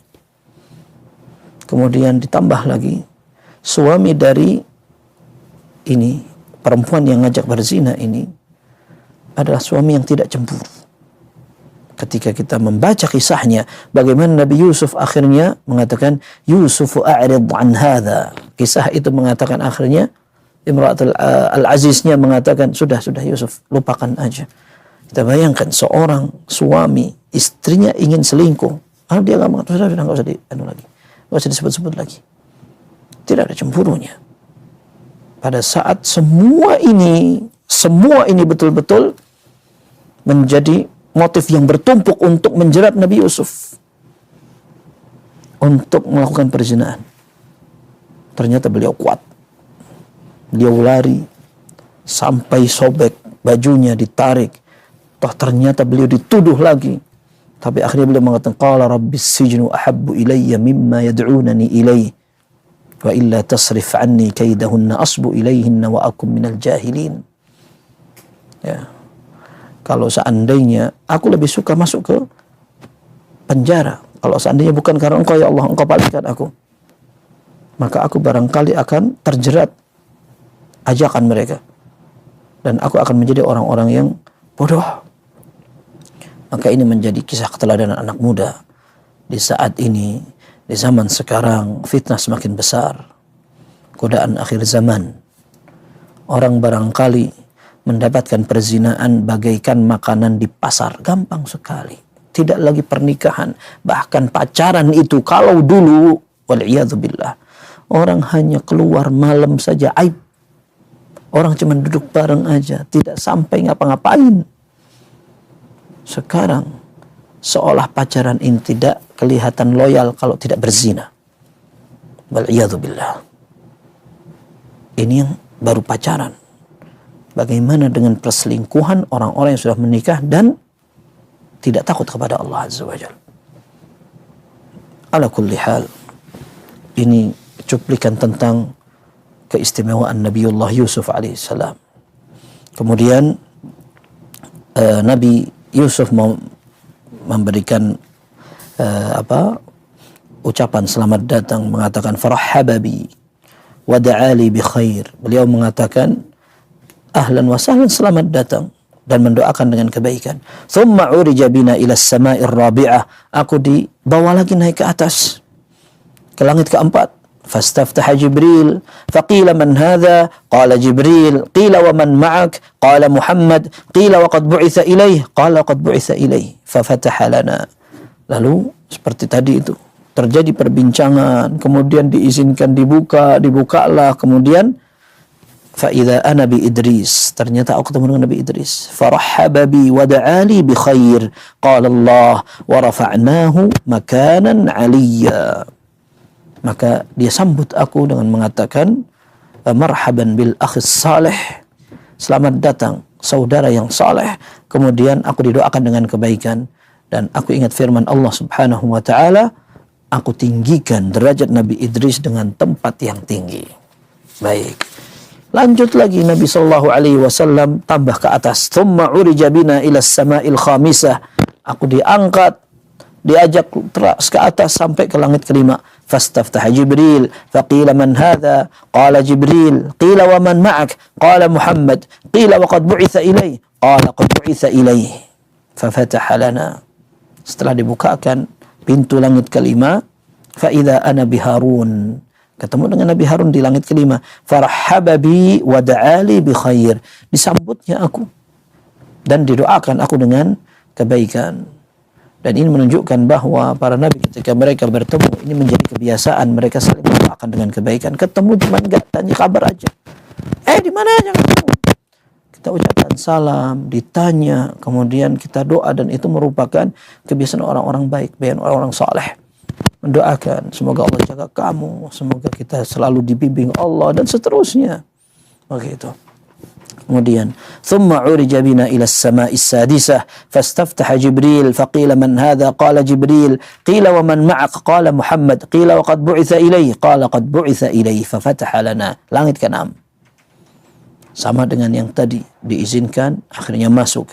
Kemudian ditambah lagi, suami dari ini, perempuan yang ngajak berzina ini, adalah suami yang tidak cemburu. Ketika kita membaca kisahnya, bagaimana Nabi Yusuf akhirnya mengatakan, Yusufu a'rid an hadha. Kisah itu mengatakan akhirnya, Imratul Al-Aziznya mengatakan, sudah Yusuf, lupakan aja. Kita bayangkan seorang suami, istrinya ingin selingkuh. Kalau dia nggak mengatakan, sudah nggak usah nggak usah disebut-sebut lagi. Tidak ada cemburunya. Pada saat semua ini betul-betul menjadi motif yang bertumpuk untuk menjerat Nabi Yusuf untuk melakukan perzinahan. Ternyata beliau kuat. Beliau lari sampai sobek bajunya, ditarik. Toh ternyata beliau dituduh lagi. Tapi akhirnya beliau mengatakan, qala rabbis sijnu ahabbu ilayya mimma yad'unani ilayhi wa illa tasrif anni kaidahunna asbu ilayhinna wa akum minal jahilin. Ya. Kalau seandainya aku lebih suka masuk ke penjara, kalau seandainya bukan karena Engkau ya Allah, Engkau palingkan aku, maka aku barangkali akan terjerat ajakan mereka dan aku akan menjadi orang-orang yang bodoh. Maka ini menjadi kisah keteladanan anak muda di saat ini, di zaman sekarang fitnah semakin besar, godaan akhir zaman. Orang barangkali mendapatkan perzinaan bagaikan makanan di pasar, gampang sekali. Tidak lagi pernikahan, bahkan pacaran itu kalau dulu, wal'iyadzubillah, orang hanya keluar malam saja aib. Orang cuma duduk bareng aja, tidak sampai ngapa-ngapain. Sekarang seolah pacaran ini tidak kelihatan loyal kalau tidak berzina. Wal'iyadzubillah. Ini yang baru pacaran. Bagaimana dengan perselingkuhan orang-orang yang sudah menikah dan tidak takut kepada Allah Azza wa Jalla. Ala kulli hal, ini cuplikan tentang keistimewaan Nabiullah Yusuf alaihissalam. Kemudian Nabi Yusuf memberikan ucapan selamat datang, mengatakan farahhaba bi wa da'ali bi khair. Beliau mengatakan ahlan wa sahlan, selamat datang, dan mendoakan dengan kebaikan. Thumma urija bina ila as-sama'ir rabi'ah. Aku dibawa lagi naik ke atas, ke langit keempat. Fastaftaha Jibril faqila man hadha qala Jibril qila wa man ma'ak qala Muhammad qila wa qad bu'itha ilayh qala qad bu'itha ilayh fafataha lana. Lalu seperti tadi itu terjadi perbincangan, kemudian diizinkan dibukalah, kemudian fa'idha ana bi Idris, ternyata aku ketemu dengan Nabi Idris. Farahhaba bi wa da'ali bi khair qala Allah wa rafa'nahu makanan 'aliyya. Maka dia sambut aku dengan mengatakan marhaban bil akhis salih, selamat datang saudara yang saleh. Kemudian aku didoakan dengan kebaikan dan aku ingat firman Allah Subhanahu wa taala, aku tinggikan derajat Nabi Idris dengan tempat yang tinggi. Baik. Lanjut lagi Nabi sallallahu alaihi wasallam tambah ke atas. Tsumma urija bina ila as-sama'il khamisah. Aku diangkat, diajak terus ke atas sampai ke langit kelima. Fastaftaha Jibril faqila man hadha qala Jibril qila wa man ma'ak qala Muhammad qila wa qad bu'itha ilayh qala qad bu'itha ilayh. Fafataha lana. Setelah dibukakan pintu langit kelima, fa idza ana biharun. Ketemu dengan Nabi Harun di langit kelima. Farahaba bi wa da'ali bi khair. Disambutnya aku dan didoakan aku dengan kebaikan. Dan ini menunjukkan bahwa para nabi ketika mereka bertemu, ini menjadi kebiasaan mereka saling mendoakan dengan kebaikan. Ketemu cuma enggak tanya kabar aja. Di mana aja ketemu? Kita ucapkan salam, ditanya, kemudian kita doa, dan itu merupakan kebiasaan orang-orang baik, orang-orang saleh. Mendoakan, semoga Allah jaga kamu, semoga kita selalu dibimbing Allah, dan seterusnya. Begitu. Kemudian, thumma urija bina ila as-sama'i as-sadisah, fastaftaha Jibril, faqila man hadha, qala Jibril, qila wa man ma'ak, qala Muhammad, qila wa qad bu'itha ilayhi, qala qad bu'itha ilayhi, fafataha lana. Langit ke-6. Sama dengan yang tadi, diizinkan, akhirnya masuk.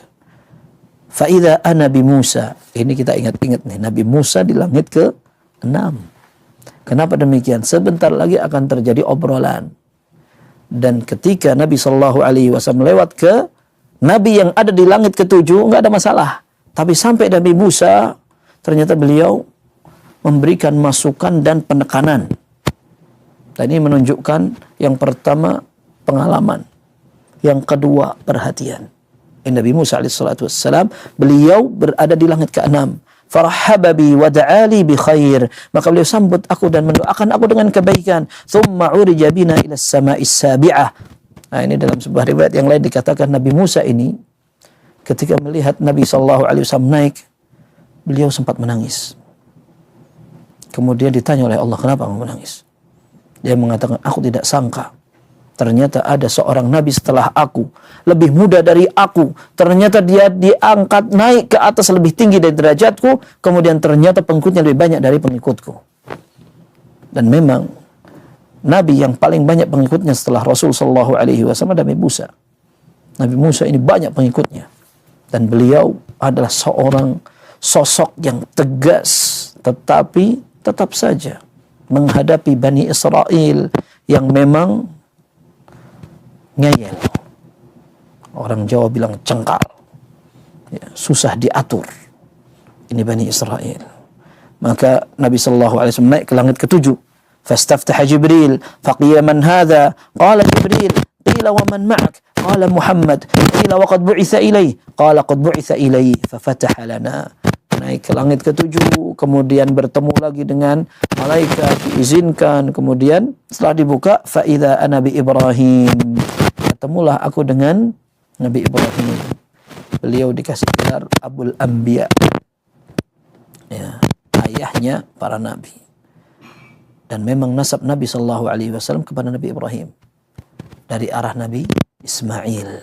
Fa'idha ana bi Musa. Ini kita ingat-ingat nih, Nabi Musa di langit ke-6. Kenapa demikian? Sebentar lagi akan terjadi obrolan. Dan ketika Nabi SAW lewat ke Nabi yang ada di langit ke-7, enggak ada masalah. Tapi sampai Nabi Musa, ternyata beliau memberikan masukan dan penekanan. Dan ini menunjukkan yang pertama, pengalaman. Yang kedua, perhatian. Nabi Musa AS, beliau berada di langit ke-6. Farahaba bi wa da'ali bi khair. Maka beliau sambut aku dan mendoakan aku dengan kebaikan. Thumma urija bina ila as-sama'i as-sabi'ah. Nah, ini dalam sebuah riwayat yang lain dikatakan Nabi Musa ini ketika melihat Nabi SAW naik, beliau sempat menangis. Kemudian ditanya oleh Allah, kenapa kamu menangis? Dia mengatakan, aku tidak sangka ternyata ada seorang nabi setelah aku, lebih muda dari aku. Ternyata dia diangkat naik ke atas lebih tinggi dari derajatku. Kemudian ternyata pengikutnya lebih banyak dari pengikutku. Dan memang nabi yang paling banyak pengikutnya setelah Rasul SAW Nabi Musa. Nabi Musa ini banyak pengikutnya. Dan beliau adalah seorang sosok yang tegas, tetapi tetap saja menghadapi Bani Israel yang memang ngeyel. Orang Jawa bilang cengkal. Ya, susah diatur. Ini Bani Israel. Maka Nabi SAW naik ke langit ke-7. Fastaftaha Jibril. Faqila man hadha. Qala Jibril. Qila wa man ma'ak. Qala Muhammad. Qila wa qad bu'itha ilayhi. Qala qad bu'itha ilayhi. Fafataha lana. Naik ke langit ke-7. Kemudian bertemu lagi dengan malaikat. Diizinkan. Kemudian setelah dibuka. Fa'idha ana bi Ibrahim. Ketemulah aku dengan Nabi Ibrahim. Beliau dikasih gelar Abul Anbiya. Ya, ayahnya para nabi. Dan memang nasab Nabi SAW kepada Nabi Ibrahim. Dari arah Nabi Ismail.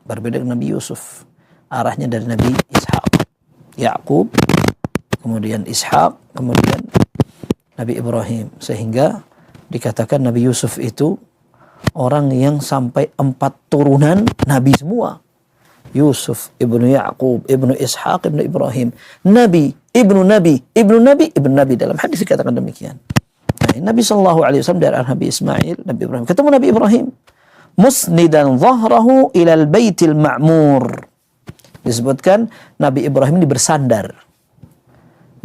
Berbeda dengan Nabi Yusuf. Arahnya dari Nabi Ishaq. Ya'qub. Kemudian Ishaq. Kemudian Nabi Ibrahim. Sehingga dikatakan Nabi Yusuf itu orang yang sampai 4 turunan Nabi semua. Yusuf, ibnu Ya'qub, ibnu Ishaq, ibnu Ibrahim. Nabi, ibnu Nabi, ibnu Nabi, ibnu Nabi. Dalam hadis dikatakan demikian. Nah, Nabi SAW dari Nabi Ismail, Nabi Ibrahim. Ketemu Nabi Ibrahim. Musnidan zahrahu ilal baitil ma'mur. Disebutkan Nabi Ibrahim ini bersandar.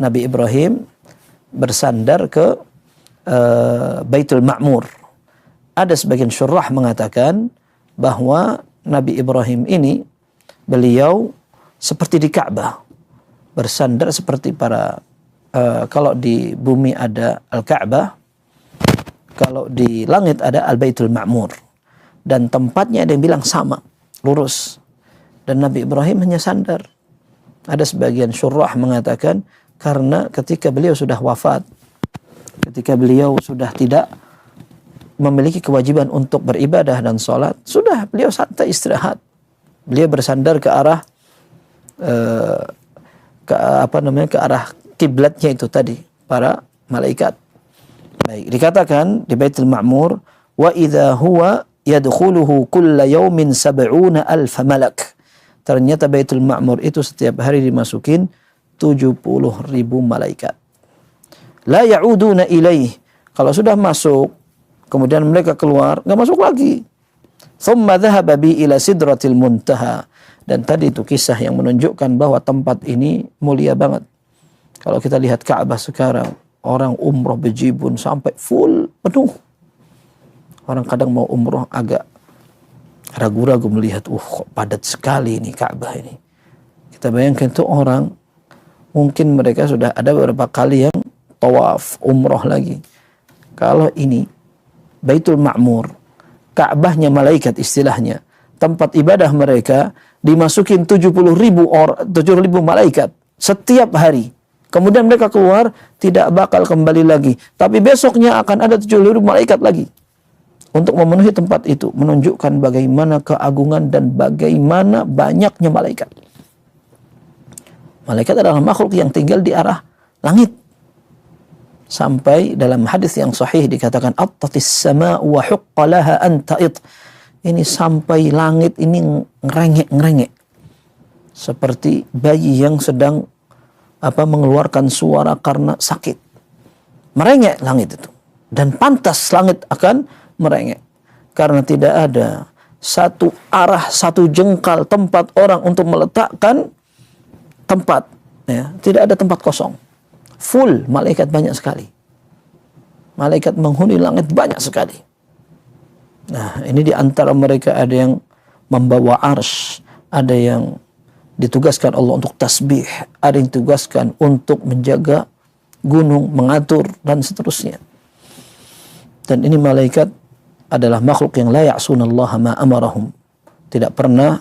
Nabi Ibrahim bersandar ke Baitul Ma'mur. Ada sebagian syurah mengatakan bahwa Nabi Ibrahim ini beliau seperti di Ka'bah, bersandar seperti para kalau di bumi ada Al-Ka'bah, kalau di langit ada Al-Baitul Ma'mur, dan tempatnya ada yang bilang sama, lurus, dan Nabi Ibrahim hanya sandar. Ada sebagian syurah mengatakan karena ketika beliau sudah wafat, ketika beliau sudah tidak memiliki kewajiban untuk beribadah dan sholat, sudah beliau santai istirahat. Beliau bersandar ke arah ke arah kiblatnya itu tadi, para malaikat. Baik, dikatakan di Baitul Ma'mur, wa idza huwa yadkhuluhu kulla yawmin 70,000 malak. Ternyata Baitul Ma'mur itu setiap hari dimasukin 70.000 malaikat. La ya'uduna ilaih. Kalau sudah masuk, kemudian mereka keluar, nggak masuk lagi. Thumma dhahaba bi ila sidratil muntaha. Dan tadi itu kisah yang menunjukkan bahwa tempat ini mulia banget. Kalau kita lihat Ka'bah sekarang, orang umroh bejibun sampai full penuh. Orang kadang mau umroh agak ragu-ragu melihat, kok padat sekali ini Ka'bah ini. Kita bayangkan itu orang, mungkin mereka sudah ada beberapa kali yang tawaf, umroh lagi. Kalau ini Baitul Ma'mur, Ka'bahnya malaikat istilahnya, tempat ibadah mereka, dimasukin 70.000 malaikat setiap hari. Kemudian mereka keluar, tidak bakal kembali lagi. Tapi besoknya akan ada 70.000 malaikat lagi untuk memenuhi tempat itu, menunjukkan bagaimana keagungan dan bagaimana banyaknya malaikat. Malaikat adalah makhluk yang tinggal di arah langit. Sampai dalam hadis yang sahih dikatakan attatis sama wa huqqa laha an ta'id. Ini sampai langit ini ngerengek-ngerengek. Seperti bayi yang sedang mengeluarkan suara karena sakit. Merengek langit itu. Dan pantas langit akan merengek. Karena tidak ada satu arah, satu jengkal tempat orang untuk meletakkan tempat. Ya, tidak ada tempat kosong. Full, malaikat banyak sekali. Malaikat menghuni langit banyak sekali. Nah, ini di antara mereka ada yang membawa arsy, ada yang ditugaskan Allah untuk tasbih, ada yang ditugaskan untuk menjaga gunung, mengatur, dan seterusnya. Dan ini malaikat adalah makhluk yang la ya'sunallaha ma amarahum. Tidak pernah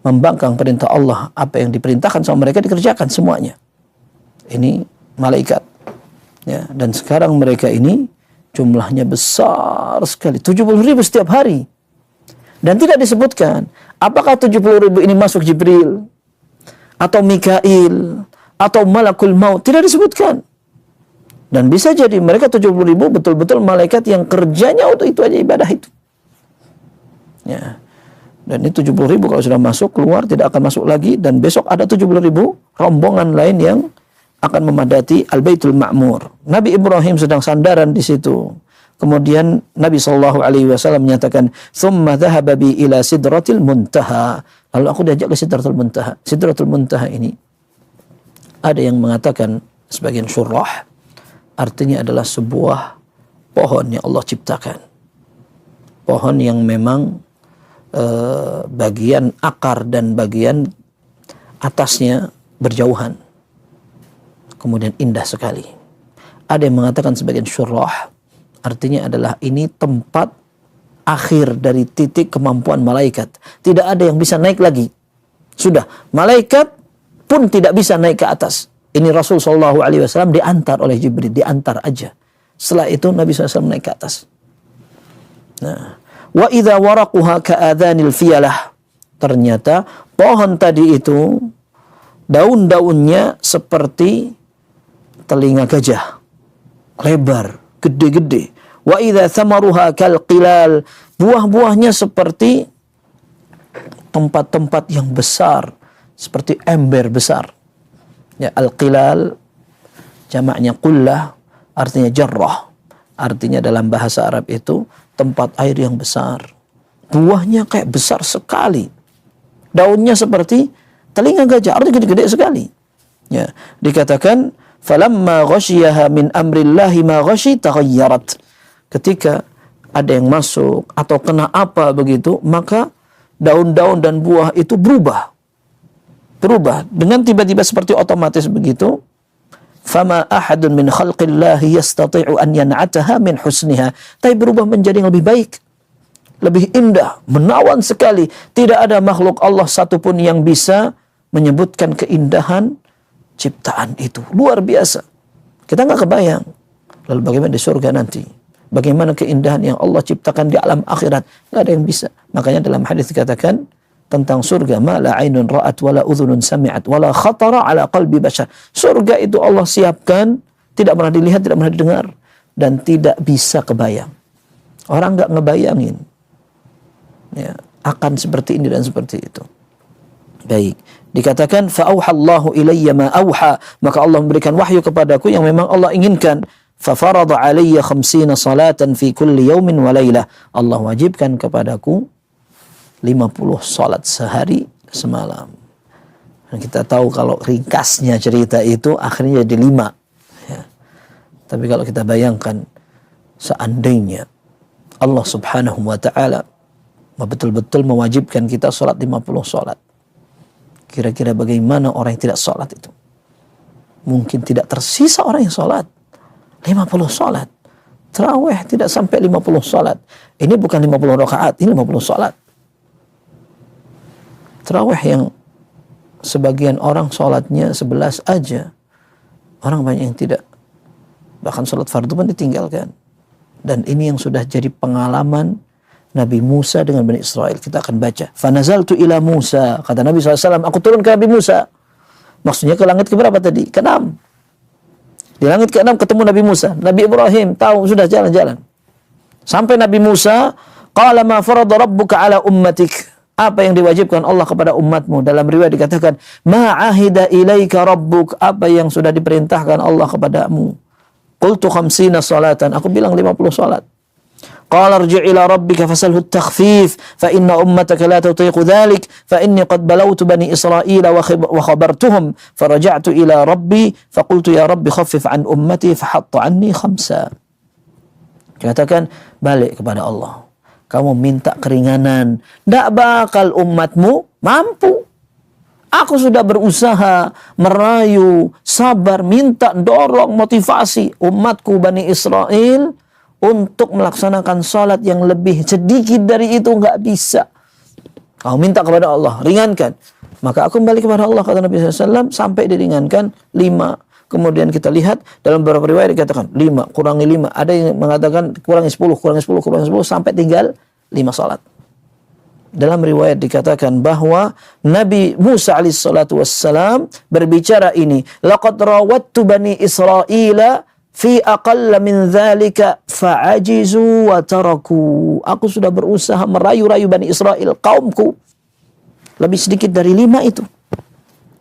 membangkang perintah Allah. Apa yang diperintahkan sama mereka dikerjakan semuanya. Ini malaikat. Ya, dan sekarang mereka ini jumlahnya besar sekali. 70.000 setiap hari. Dan tidak disebutkan apakah 70.000 ini masuk Jibril atau Mikail atau Malakul Maut. Tidak disebutkan. Dan bisa jadi mereka 70.000 betul-betul malaikat yang kerjanya untuk itu aja, ibadah itu. Ya. Dan ini 70.000 kalau sudah masuk, keluar tidak akan masuk lagi. Dan besok ada 70.000 rombongan lain yang akan memadati Al-Baitul Ma'mur. Nabi Ibrahim sedang sandaran di situ. Kemudian Nabi SAW menyatakan, "Tsumma dhahaba bi ila sidratil muntaha." Lalu aku diajak ke Sidratul Muntaha. Sidratul Muntaha ini ada yang mengatakan, sebagian syurah, artinya adalah sebuah pohon yang Allah ciptakan. Pohon yang memang bagian akar dan bagian atasnya berjauhan. Kemudian indah sekali. Ada yang mengatakan sebagian syurah, artinya adalah ini tempat akhir dari titik kemampuan malaikat. Tidak ada yang bisa naik lagi. Sudah, malaikat pun tidak bisa naik ke atas. Ini Rasul SAW diantar oleh Jibril, diantar aja. Setelah itu Nabi SAW naik ke atas. Nah, wa idza waraquha ka'adhanil fiyalah. Ternyata pohon tadi itu daun-daunnya seperti telinga gajah, lebar, gede-gede. Wa idza thamaruha kal qilal, buah-buahnya seperti tempat-tempat yang besar, seperti ember besar. Ya, al-qilal jamaknya qullah, artinya jarrah. Artinya dalam bahasa Arab itu tempat air yang besar. Buahnya kayak besar sekali. Daunnya seperti telinga gajah, artinya gede-gede sekali. Ya, dikatakan falamma ghasyiyaha min amrillahi ma ghasyi taghayyarat. Ketika ada yang masuk atau kena apa begitu, maka daun-daun dan buah itu berubah dengan tiba-tiba seperti otomatis begitu. Fama ahadun min khalqillahi yastati'u an yan'ataha min husniha. Tapi berubah menjadi yang lebih baik, lebih indah, menawan sekali. Tidak ada makhluk Allah satupun yang bisa menyebutkan keindahan ciptaan itu. Luar biasa. Kita nggak kebayang. Lalu bagaimana di surga nanti? Bagaimana keindahan yang Allah ciptakan di alam akhirat? Nggak ada yang bisa. Makanya dalam hadis dikatakan tentang surga, ma la ainun ra'at wa la udhunun sami'at wa la khatara ala qalbi bashar. Surga itu Allah siapkan, tidak pernah dilihat, tidak pernah didengar, dan tidak bisa kebayang. Orang nggak ngebayangin ya, akan seperti ini dan seperti itu. Baik, dikatakan fa'auhallahu ilayya ma auha, maka Allah memberikan wahyu kepadaku yang memang Allah inginkan. Fa farada alayya 50 salatan fi kulli yawmin wa laylah. Allah wajibkan kepadaku 50 salat sehari semalam. Dan kita tahu kalau ringkasnya cerita itu akhirnya jadi 5. Ya. Tapi kalau kita bayangkan seandainya Allah subhanahu wa ta'ala betul-betul mewajibkan kita salat 50 salat. Kira-kira bagaimana orang yang tidak salat itu? Mungkin tidak tersisa orang yang salat 50 salat. Tarawih tidak sampai 50 salat. Ini bukan 50 rakaat, ini 50 salat. Tarawih yang sebagian orang salatnya 11 aja. Orang banyak yang tidak. Bahkan salat fardu pun ditinggalkan. Dan ini yang sudah jadi pengalaman Nabi Musa dengan Bani Israel. Kita akan baca. Fanazaltu ila Musa. Kata Nabi SAW, aku turun ke Nabi Musa. Maksudnya ke langit keberapa tadi? Ke-6. Di langit ke-6 ketemu Nabi Musa. Nabi Ibrahim tahu sudah jalan-jalan. Sampai Nabi Musa, qala ma farada rabbuka ala ummatik. Apa yang diwajibkan Allah kepada umatmu? Dalam riwayat dikatakan, ma ahida ilaika rabbuk. Apa yang sudah diperintahkan Allah kepadamu? Qultu 50 salatan. Aku bilang 50 salat. Qala irji' ila rabbika fasalhu at-takhfif fa inna ummataka la tutiqu dhalik fa inni qad balawtu bani Israila wa khabartuhum faraja'tu ila rabbi faqultu ya rabbi khaffif an ummati fahatta anni 5. Katakan balik kepada Allah. Kamu minta keringanan, tidak bakal umatmu mampu. Aku sudah berusaha merayu, sabar, minta, dorong, motivasi umatku Bani Israel untuk melaksanakan salat yang lebih sedikit dari itu, nggak bisa. Kau minta kepada Allah, ringankan. Maka aku kembali kepada Allah, kata Nabi SAW, sampai diringankan 5. Kemudian kita lihat dalam beberapa riwayat dikatakan 5, kurangi 5. Ada yang mengatakan kurangi 10, kurangi 10, kurangi 10, sampai tinggal 5 salat. Dalam riwayat dikatakan bahwa Nabi Musa alaihissalatu wassalam berbicara ini, laqad rawattu bani Israila fi aqalla min dzalika fa'ajizu wa taraku. Aku sudah berusaha merayu-rayu Bani Israel, kaumku, lebih sedikit dari 5 itu.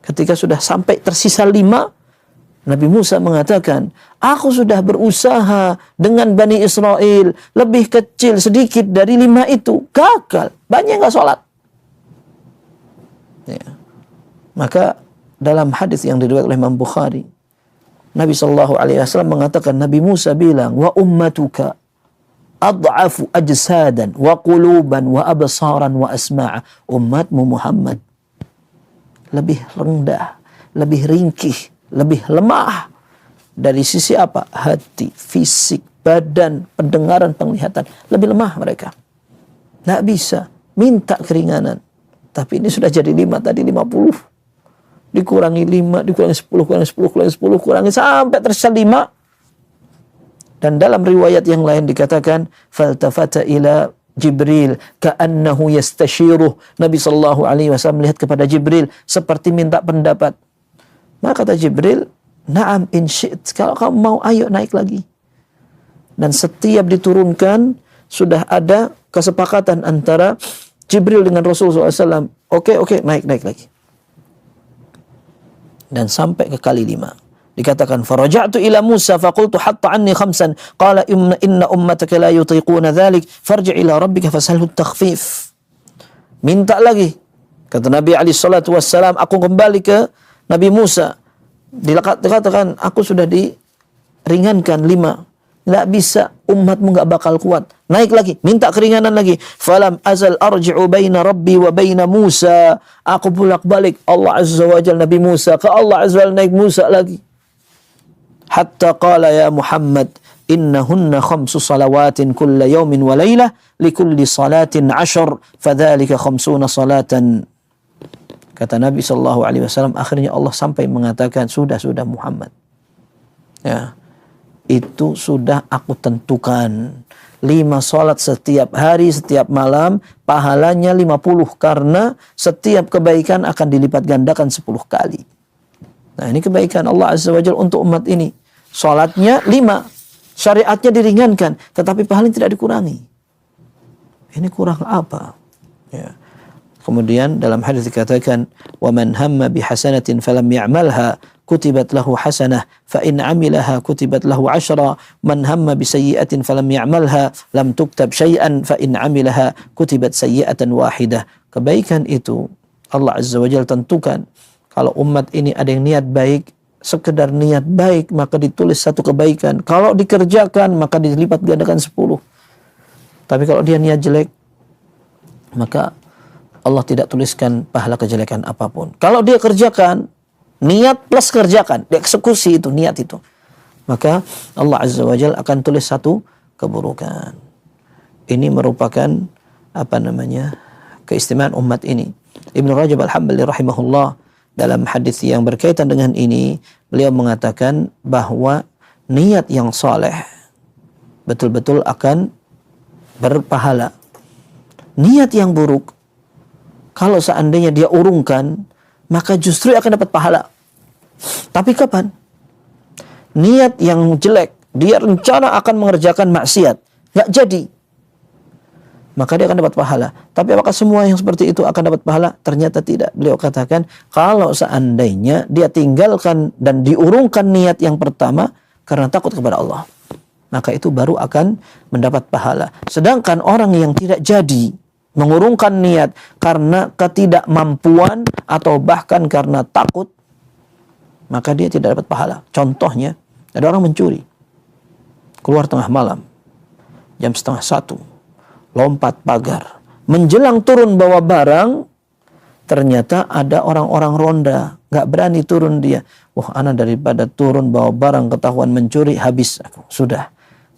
Ketika sudah sampai tersisa 5, Nabi Musa mengatakan, aku sudah berusaha dengan Bani Israel, lebih kecil sedikit dari 5 itu, gagal, banyak nggak sholat. Ya. Maka dalam hadis yang diriwayatkan oleh Imam Bukhari, Nabi SAW mengatakan, Nabi Musa bilang, wa ummatuka ad'afu ajsadan wa quluban wa absaran wa asma'a. Umatmu Muhammad lebih rendah, lebih ringkih, lebih lemah dari sisi apa? Hati, fisik, badan, pendengaran, penglihatan. Lebih lemah mereka. Tidak bisa minta keringanan. Tapi ini sudah jadi 5, tadi 50. Dikurangi 5, dikurangi 10, kurangi 10, kurangi 10, kurangi sampai tersisa 5. Dan dalam riwayat yang lain dikatakan, faltafata ila Jibril ka'annahu yastashiruh. Nabi SAW melihat kepada Jibril seperti minta pendapat. Maka kata Jibril, na'am in syi'it, kalau kamu mau ayo naik lagi. Dan setiap diturunkan sudah ada kesepakatan antara Jibril dengan Rasulullah SAW. Oke, naik lagi. Dan sampai ke kali 5. Dikatakan, faraja'tu ila Musa faqultu hatta anni 5. Qala inna ummataka la yutiquna dhalik farji' ila rabbika fasalhu at-takhfif. Minta lagi. Kata Nabi SAW, aku kembali ke Nabi Musa, dikatakan aku sudah diringankan 5. Tidak bisa, umatmu nggak bakal kuat. Naik lagi, minta keringanan lagi. Falam azal arji'u baina rabbi wa baina Musa. Aku bolak-balik Allah Azza wa Jalla Nabi Musa ke Allah Azza wa Jalla naik Musa lagi. Hatta qala ya Muhammad, innahunna 5 salawatin kulla yawmin wa laylah likulli salatin 10 fadhalika 50 salatan. Kata Nabi SAW, akhirnya Allah sampai mengatakan, sudah Muhammad. Ya, itu sudah aku tentukan. 5 salat setiap hari, setiap malam, pahalanya 50. Karena setiap kebaikan akan dilipat gandakan 10 kali. Nah, ini kebaikan Allah Azza wa Jalla untuk umat ini. Salatnya 5. Syariatnya diringankan, tetapi pahalanya tidak dikurangi. Ini kurang apa? Ya. Kemudian dalam hadis dikatakan, wa man hamma bihasanatin falam ya'malha kutibat lahu hasanah, fa in 'amilaha kutibat lahu 'ashra, man hamma bi sayyi'atin falam ya'malha lam tuktab syai'an, fa in 'amilaha kutibat sayyi'atan wahidah. Kebaikan itu Allah Azza wa Jalla tentukan. Kalau umat ini ada yang niat baik, sekedar niat baik, maka ditulis satu kebaikan. Kalau dikerjakan, maka dilipat gandakan 10. Tapi kalau dia niat jelek, maka Allah tidak tuliskan pahala kejelekan apapun. Kalau dia kerjakan, niat plus kerjakan, dieksekusi itu, niat itu, maka Allah Azza wa Jalla akan tulis satu keburukan. Ini merupakan keistimewaan umat ini. Ibnu Rajab Al-Hambali rahimahullah dalam hadis yang berkaitan dengan ini, beliau mengatakan bahwa niat yang saleh betul-betul akan berpahala. Niat yang buruk, kalau seandainya dia urungkan, maka justru akan dapat pahala. Tapi kapan? Niat yang jelek, dia rencana akan mengerjakan maksiat, nggak jadi, maka dia akan dapat pahala. Tapi apakah semua yang seperti itu akan dapat pahala? Ternyata tidak. Beliau katakan, kalau seandainya dia tinggalkan dan diurungkan niat yang pertama karena takut kepada Allah, maka itu baru akan mendapat pahala. Sedangkan orang yang tidak jadi mengurungkan niat karena ketidakmampuan atau bahkan karena takut, maka dia tidak dapat pahala. Contohnya, ada orang mencuri, keluar tengah malam, jam 12:30, lompat pagar, menjelang turun bawa barang, ternyata ada orang-orang ronda, nggak berani turun dia. Wah, ana daripada turun bawa barang ketahuan mencuri, habis aku. Sudah,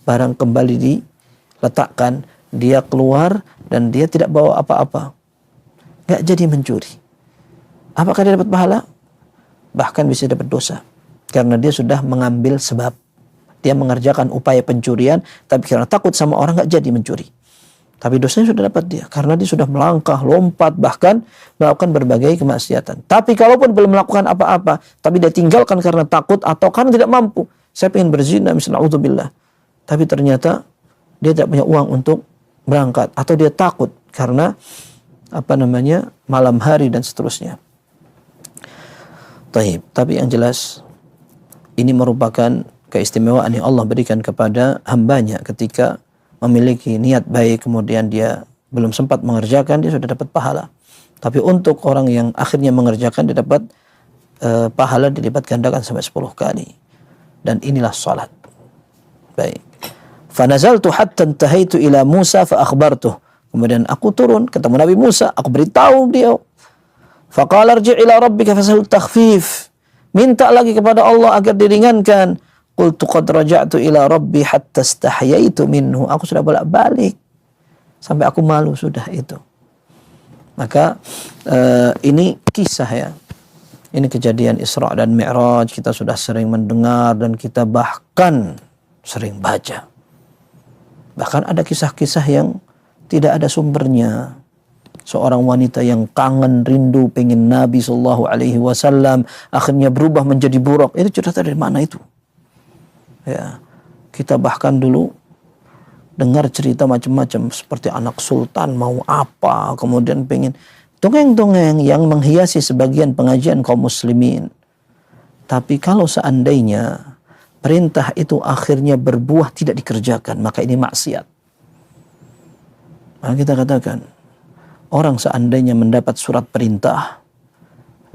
barang kembali diletakkan, dia keluar dan dia tidak bawa apa-apa, nggak jadi mencuri. Apakah dia dapat pahala? Bahkan bisa dapat dosa, karena dia sudah mengambil sebab. Dia mengerjakan upaya pencurian, tapi karena takut sama orang nggak jadi mencuri. Tapi dosanya sudah dapat dia, karena dia sudah melangkah, lompat, bahkan melakukan berbagai kemaksiatan. Tapi kalaupun belum melakukan apa-apa, tapi dia tinggalkan karena takut atau karena tidak mampu. Saya ingin berzina, misalnya, na'udzubillah. Tapi ternyata dia tidak punya uang untuk berangkat, atau dia takut karena malam hari dan seterusnya. Tapi yang jelas, ini merupakan keistimewaan yang Allah berikan kepada hambanya ketika memiliki niat baik, kemudian dia belum sempat mengerjakan, dia sudah dapat pahala. Tapi untuk orang yang akhirnya mengerjakan, dia dapat pahala dilipat gandakan sampai 10 kali. Dan inilah salat. Baik. Fanazaltu hatta intahaitu ila Musa fa akhbartuh. Kemudian aku turun ketemu Nabi Musa, aku beritahu dia. Faqala irji' ila rabbika fasal takhfif. Minta lagi kepada Allah agar diringankan. Qultu qad raja'tu ila rabbi hatta istahyaitu minhu. Aku sudah bolak-balik sampai aku malu sudah itu. Maka ini kisah ya. Ini kejadian Isra dan Mi'raj, kita sudah sering mendengar dan kita bahkan sering baca. Bahkan ada kisah-kisah yang tidak ada sumbernya. Seorang wanita yang kangen, rindu, pengen Nabi SAW, akhirnya berubah menjadi buruk. Itu cerita dari mana itu? Ya, kita bahkan dulu dengar cerita macam-macam, seperti anak sultan mau apa, kemudian pengen dongeng-dongeng yang menghiasi sebagian pengajian kaum muslimin. Tapi kalau seandainya perintah itu akhirnya berbuah tidak dikerjakan, maka ini maksiat. Maka kita katakan, orang seandainya mendapat surat perintah,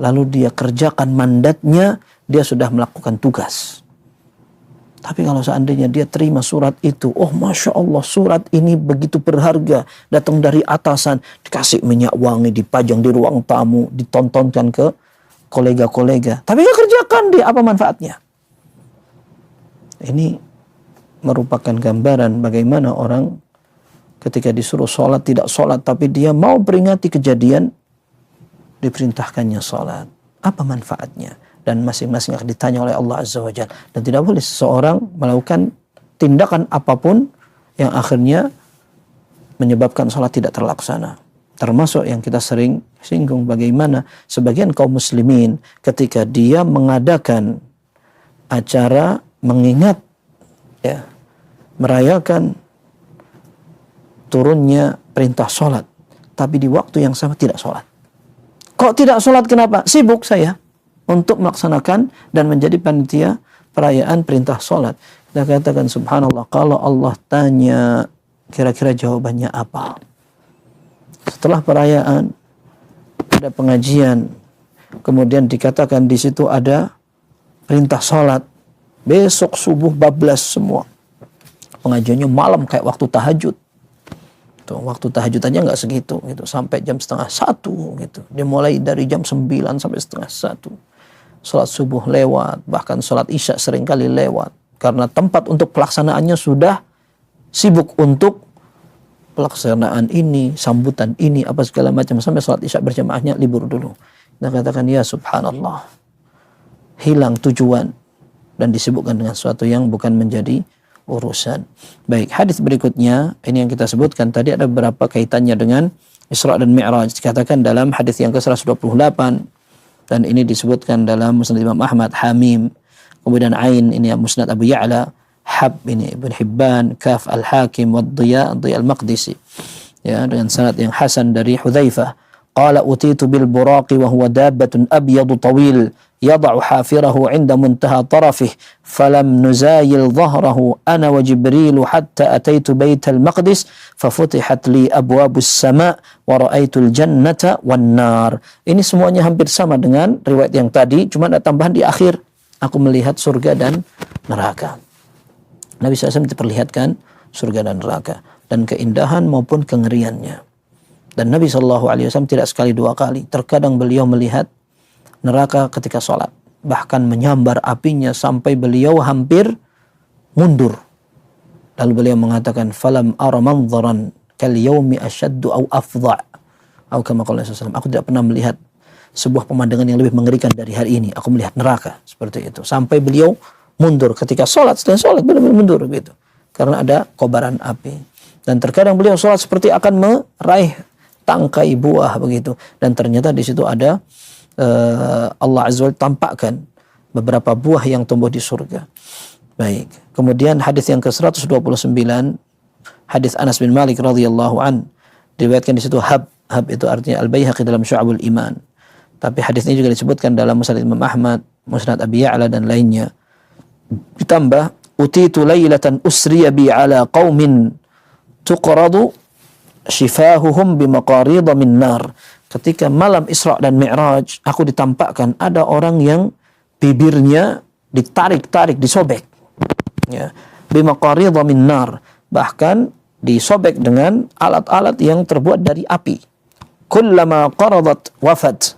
lalu dia kerjakan mandatnya, dia sudah melakukan tugas. Tapi kalau seandainya dia terima surat itu, oh Masya Allah, surat ini begitu berharga, datang dari atasan, dikasih minyak wangi, dipajang di ruang tamu, ditontonkan ke kolega-kolega. Tapi nggak kerjakan dia, apa manfaatnya? Ini merupakan gambaran bagaimana orang ketika disuruh sholat tidak sholat, tapi dia mau peringati kejadian, diperintahkannya sholat. Apa manfaatnya? Dan masing-masing akan ditanya oleh Allah Azza wa Jalla. Dan tidak boleh seseorang melakukan tindakan apapun yang akhirnya menyebabkan sholat tidak terlaksana. Termasuk yang kita sering singgung, bagaimana sebagian kaum muslimin ketika dia mengadakan acara mengingat, ya, merayakan turunnya perintah sholat, tapi di waktu yang sama tidak sholat. Kok tidak sholat, kenapa? Sibuk saya. untuk melaksanakan dan menjadi panitia perayaan perintah sholat. Kita katakan subhanallah, kalau Allah tanya kira-kira jawabannya apa? Setelah perayaan ada pengajian, kemudian dikatakan di situ ada perintah sholat. Besok subuh bablas semua. Pengajiannya malam kayak waktu tahajud. Tuh, waktu tahajud aja nggak segitu gitu, sampai jam 12:30 gitu. Dia mulai dari jam 9 sampai 12:30. Sholat subuh lewat, bahkan sholat isya seringkali lewat. Karena tempat untuk pelaksanaannya sudah sibuk untuk pelaksanaan ini, sambutan ini, apa segala macam. Sampai sholat isya berjamaahnya libur dulu. Kita katakan ya subhanallah. Hilang tujuan dan disibukkan dengan sesuatu yang bukan menjadi urusan. Baik, hadis berikutnya ini yang kita sebutkan tadi ada beberapa kaitannya dengan Isra dan Mi'raj. Dikatakan dalam hadis yang ke-128 dan ini disebutkan dalam Musnad Imam Ahmad, Hamim, kemudian Ain ini Musnad Abu Ya'la, Hab ini Ibn Hibban, Kaf Al-Hakim, Waddiya Al-Maqdisi. Ya, dengan sanad yang hasan dari Hudzaifah. Qala utitu bil buraqi wa huwa dabbatun abyadu tawil yada'u hafirahu 'inda muntaha tarafih falam nuzayil dhahrahu ana wa Jibril hatta ataitu Baitul Maqdis fafutihat li abwabus sama' wa ra'aitul jannata wan nar. Ini semuanya hampir sama dengan riwayat yang tadi, cuma ada tambahan di akhir, aku melihat surga dan neraka. Nabi SAW diperlihatkan surga dan neraka dan keindahan maupun kengeriannya. Dan Nabi SAW tidak sekali dua kali. Terkadang beliau melihat neraka ketika sholat. Bahkan menyambar apinya sampai beliau hampir mundur. Lalu beliau mengatakan, "Falam ara manzaran kal yaumi asyaddu au afdha'." Atau kama qala Rasulullah, aku tidak pernah melihat sebuah pemandangan yang lebih mengerikan dari hari ini. Aku melihat neraka seperti itu. Sampai beliau mundur ketika sholat. Setelah sholat benar-benar mundur gitu. Karena ada kobaran api. Dan terkadang beliau sholat seperti akan meraih tangkai buah begitu, dan ternyata di situ ada Allah Azza wa Jalla tampakkan beberapa buah yang tumbuh di surga. Baik. Kemudian hadis yang ke-129, hadis Anas bin Malik radhiyallahu an, diriwayatkan di situ Hab itu artinya Al-Baihaqi dalam Syu'abul Iman. Tapi hadis ini juga disebutkan dalam Musnad Imam Ahmad, Musnad Abi Ya'la dan lainnya. Ditambah utitu lailatan usriya bi ala qaumin tuqradu shifahuhum bimaqaridha min nar. Ketika malam Isra dan Mi'raj, aku ditampakkan ada orang yang bibirnya ditarik-tarik, disobek. Ya, bimaqaridha min nar, bahkan disobek dengan alat-alat yang terbuat dari api. Kullama qaradat wafat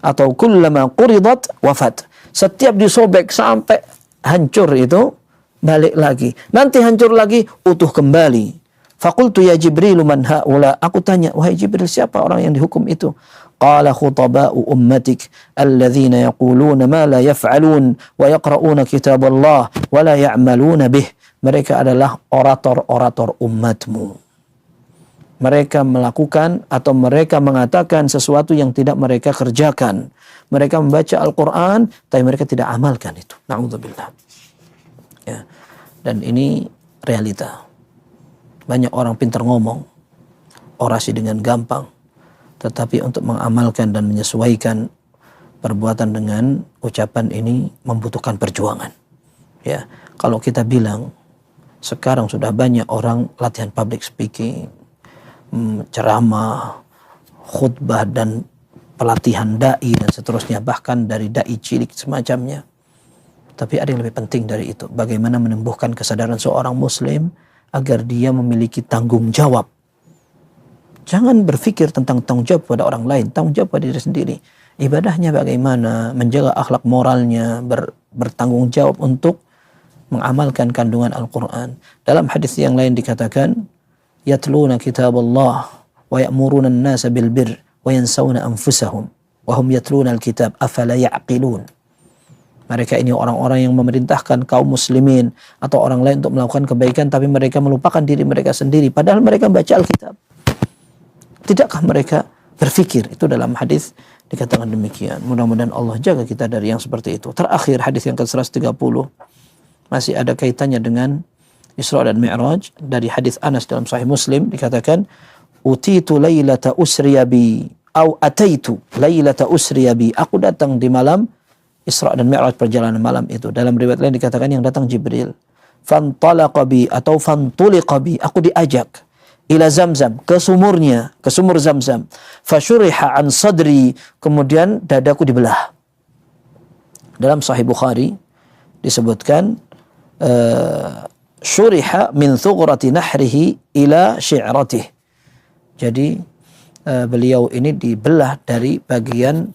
atau kullama quridat wafat. Setiap disobek sampai hancur itu balik lagi. Nanti hancur lagi, utuh kembali. Faqultu ya Jibril man haula. Aku tanya, wahai Jibril, siapa orang yang dihukum itu? Qala khutaba'u ummatik alladhina yaquluna ma la yaf'alun wa yaqra'una kitaballah wa la ya'maluna bih. Mereka adalah orator-orator umatmu. Mereka melakukan atau mereka mengatakan sesuatu yang tidak mereka kerjakan. Mereka membaca Al-Quran tapi mereka tidak amalkan itu. Na'udzubillah. Ya. Dan ini realita. Banyak orang pintar ngomong, orasi dengan gampang, tetapi untuk mengamalkan dan menyesuaikan perbuatan dengan ucapan ini membutuhkan perjuangan. Ya, kalau kita bilang sekarang sudah banyak orang latihan public speaking, ceramah, khutbah dan pelatihan dai dan seterusnya, bahkan dari dai cilik semacamnya. Tapi ada yang lebih penting dari itu, bagaimana menumbuhkan kesadaran seorang muslim agar dia memiliki tanggung jawab. Jangan berpikir tentang tanggung jawab pada orang lain, tanggung jawab pada diri sendiri. Ibadahnya bagaimana, menjaga akhlak moralnya, bertanggung jawab untuk mengamalkan kandungan Al-Quran. Dalam hadis yang lain dikatakan, yatluna kitaballah wa ya'muruna an-nasa bil birr wa yansawna anfusahum wa hum yatluna al-kitab afala ya'qilun. Mereka ini orang-orang yang memerintahkan kaum muslimin atau orang lain untuk melakukan kebaikan, tapi mereka melupakan diri mereka sendiri, padahal mereka membaca Alkitab. Tidakkah mereka berpikir? Itu dalam hadis dikatakan demikian. Mudah-mudahan Allah jaga kita dari yang seperti itu. Terakhir hadis yang ke-130 masih ada kaitannya dengan Isra dan Mi'raj. Dari hadis Anas dalam Sahih Muslim dikatakan, utitu lailata usriya bi au ataitu lailata usriya bi. Aku datang di malam Isra dan Mi'raj, perjalanan malam itu. Dalam riwayat lain dikatakan yang datang Jibril. Fantalaqa bi atau fantuliqa bi, aku diajak ila Zamzam, ke sumurnya, ke sumur Zamzam. Fasyuriha an sadri, kemudian dadaku dibelah. Dalam Sahih Bukhari disebutkan syuriha min thughrati nahrihi ila syi'ratih. Jadi beliau ini dibelah dari bagian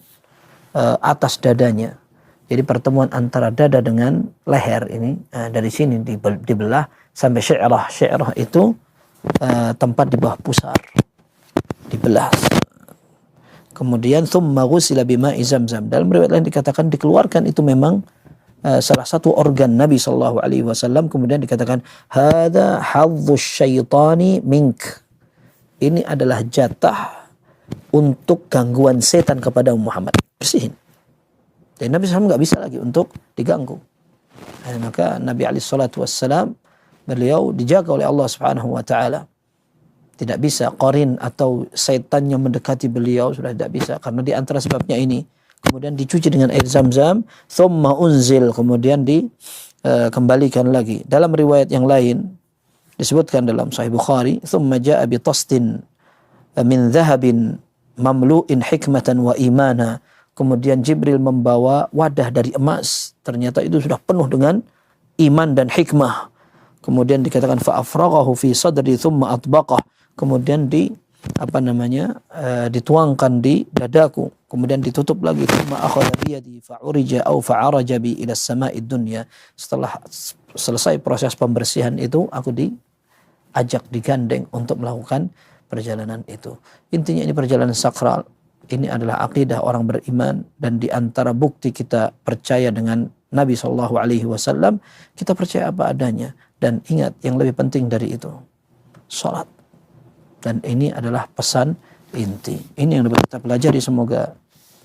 atas dadanya. Jadi pertemuan antara dada dengan leher ini dari sini dibelah sampai syi'rah. Syi'rah itu tempat di bawah pusar, dibelah. Kemudian thumma ghusila bima'i Zamzam. Dalam riwayat lain dikatakan dikeluarkan itu memang salah satu organ Nabi sallallahu alaihi wasallam. Kemudian dikatakan hadza hadzus syaitani mink. Ini adalah jatah untuk gangguan setan kepada Muhammad. Bersihin. Dan Nabi SAW nggak bisa lagi untuk diganggu. Maka Nabi SAW beliau dijaga oleh Allah Subhanahu Wa Taala. Tidak bisa qarin atau setannya mendekati beliau, sudah tidak bisa. Karena di antara sebabnya ini. Kemudian dicuci dengan air Zam-Zam, thumma unzil, kemudian dikembalikan lagi. Dalam riwayat yang lain disebutkan dalam Sahih Bukhari, thumma ja'a bi tastin min dhahabin mamlu'in hikmatan wa imana. Kemudian Jibril membawa wadah dari emas. Ternyata itu sudah penuh dengan iman dan hikmah. Kemudian dikatakan fa'afraghahu fi sadri thumma atbaqah. Kemudian dituangkan di dadaku. Kemudian ditutup lagi. Thumma akhadha biyadi fa'urija au fa'araja bi ila sama'id dunya. Setelah selesai proses pembersihan itu, aku diajak, digandeng untuk melakukan perjalanan itu. Intinya ini perjalanan sakral. Ini adalah akidah orang beriman, dan di antara bukti kita percaya dengan Nabi SAW, kita percaya apa adanya. Dan ingat, yang lebih penting dari itu, salat. Dan ini adalah pesan inti. Ini yang dapat kita pelajari, semoga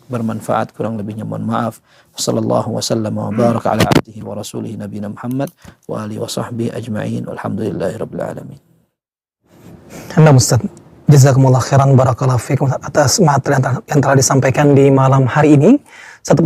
bermanfaat. Kurang lebihnya mohon maaf. Wassallallahu wasallam wa baraka ala abdihi wa rasulihi nabiyina Muhammad wa alihi wa sahbihi ajma'in. Walhamdulillahi rabbil alamin. Alhamdulillah Ustaz. Jazakumullah khairan, barakallahu fikum atas materi yang telah disampaikan di malam hari ini. Satu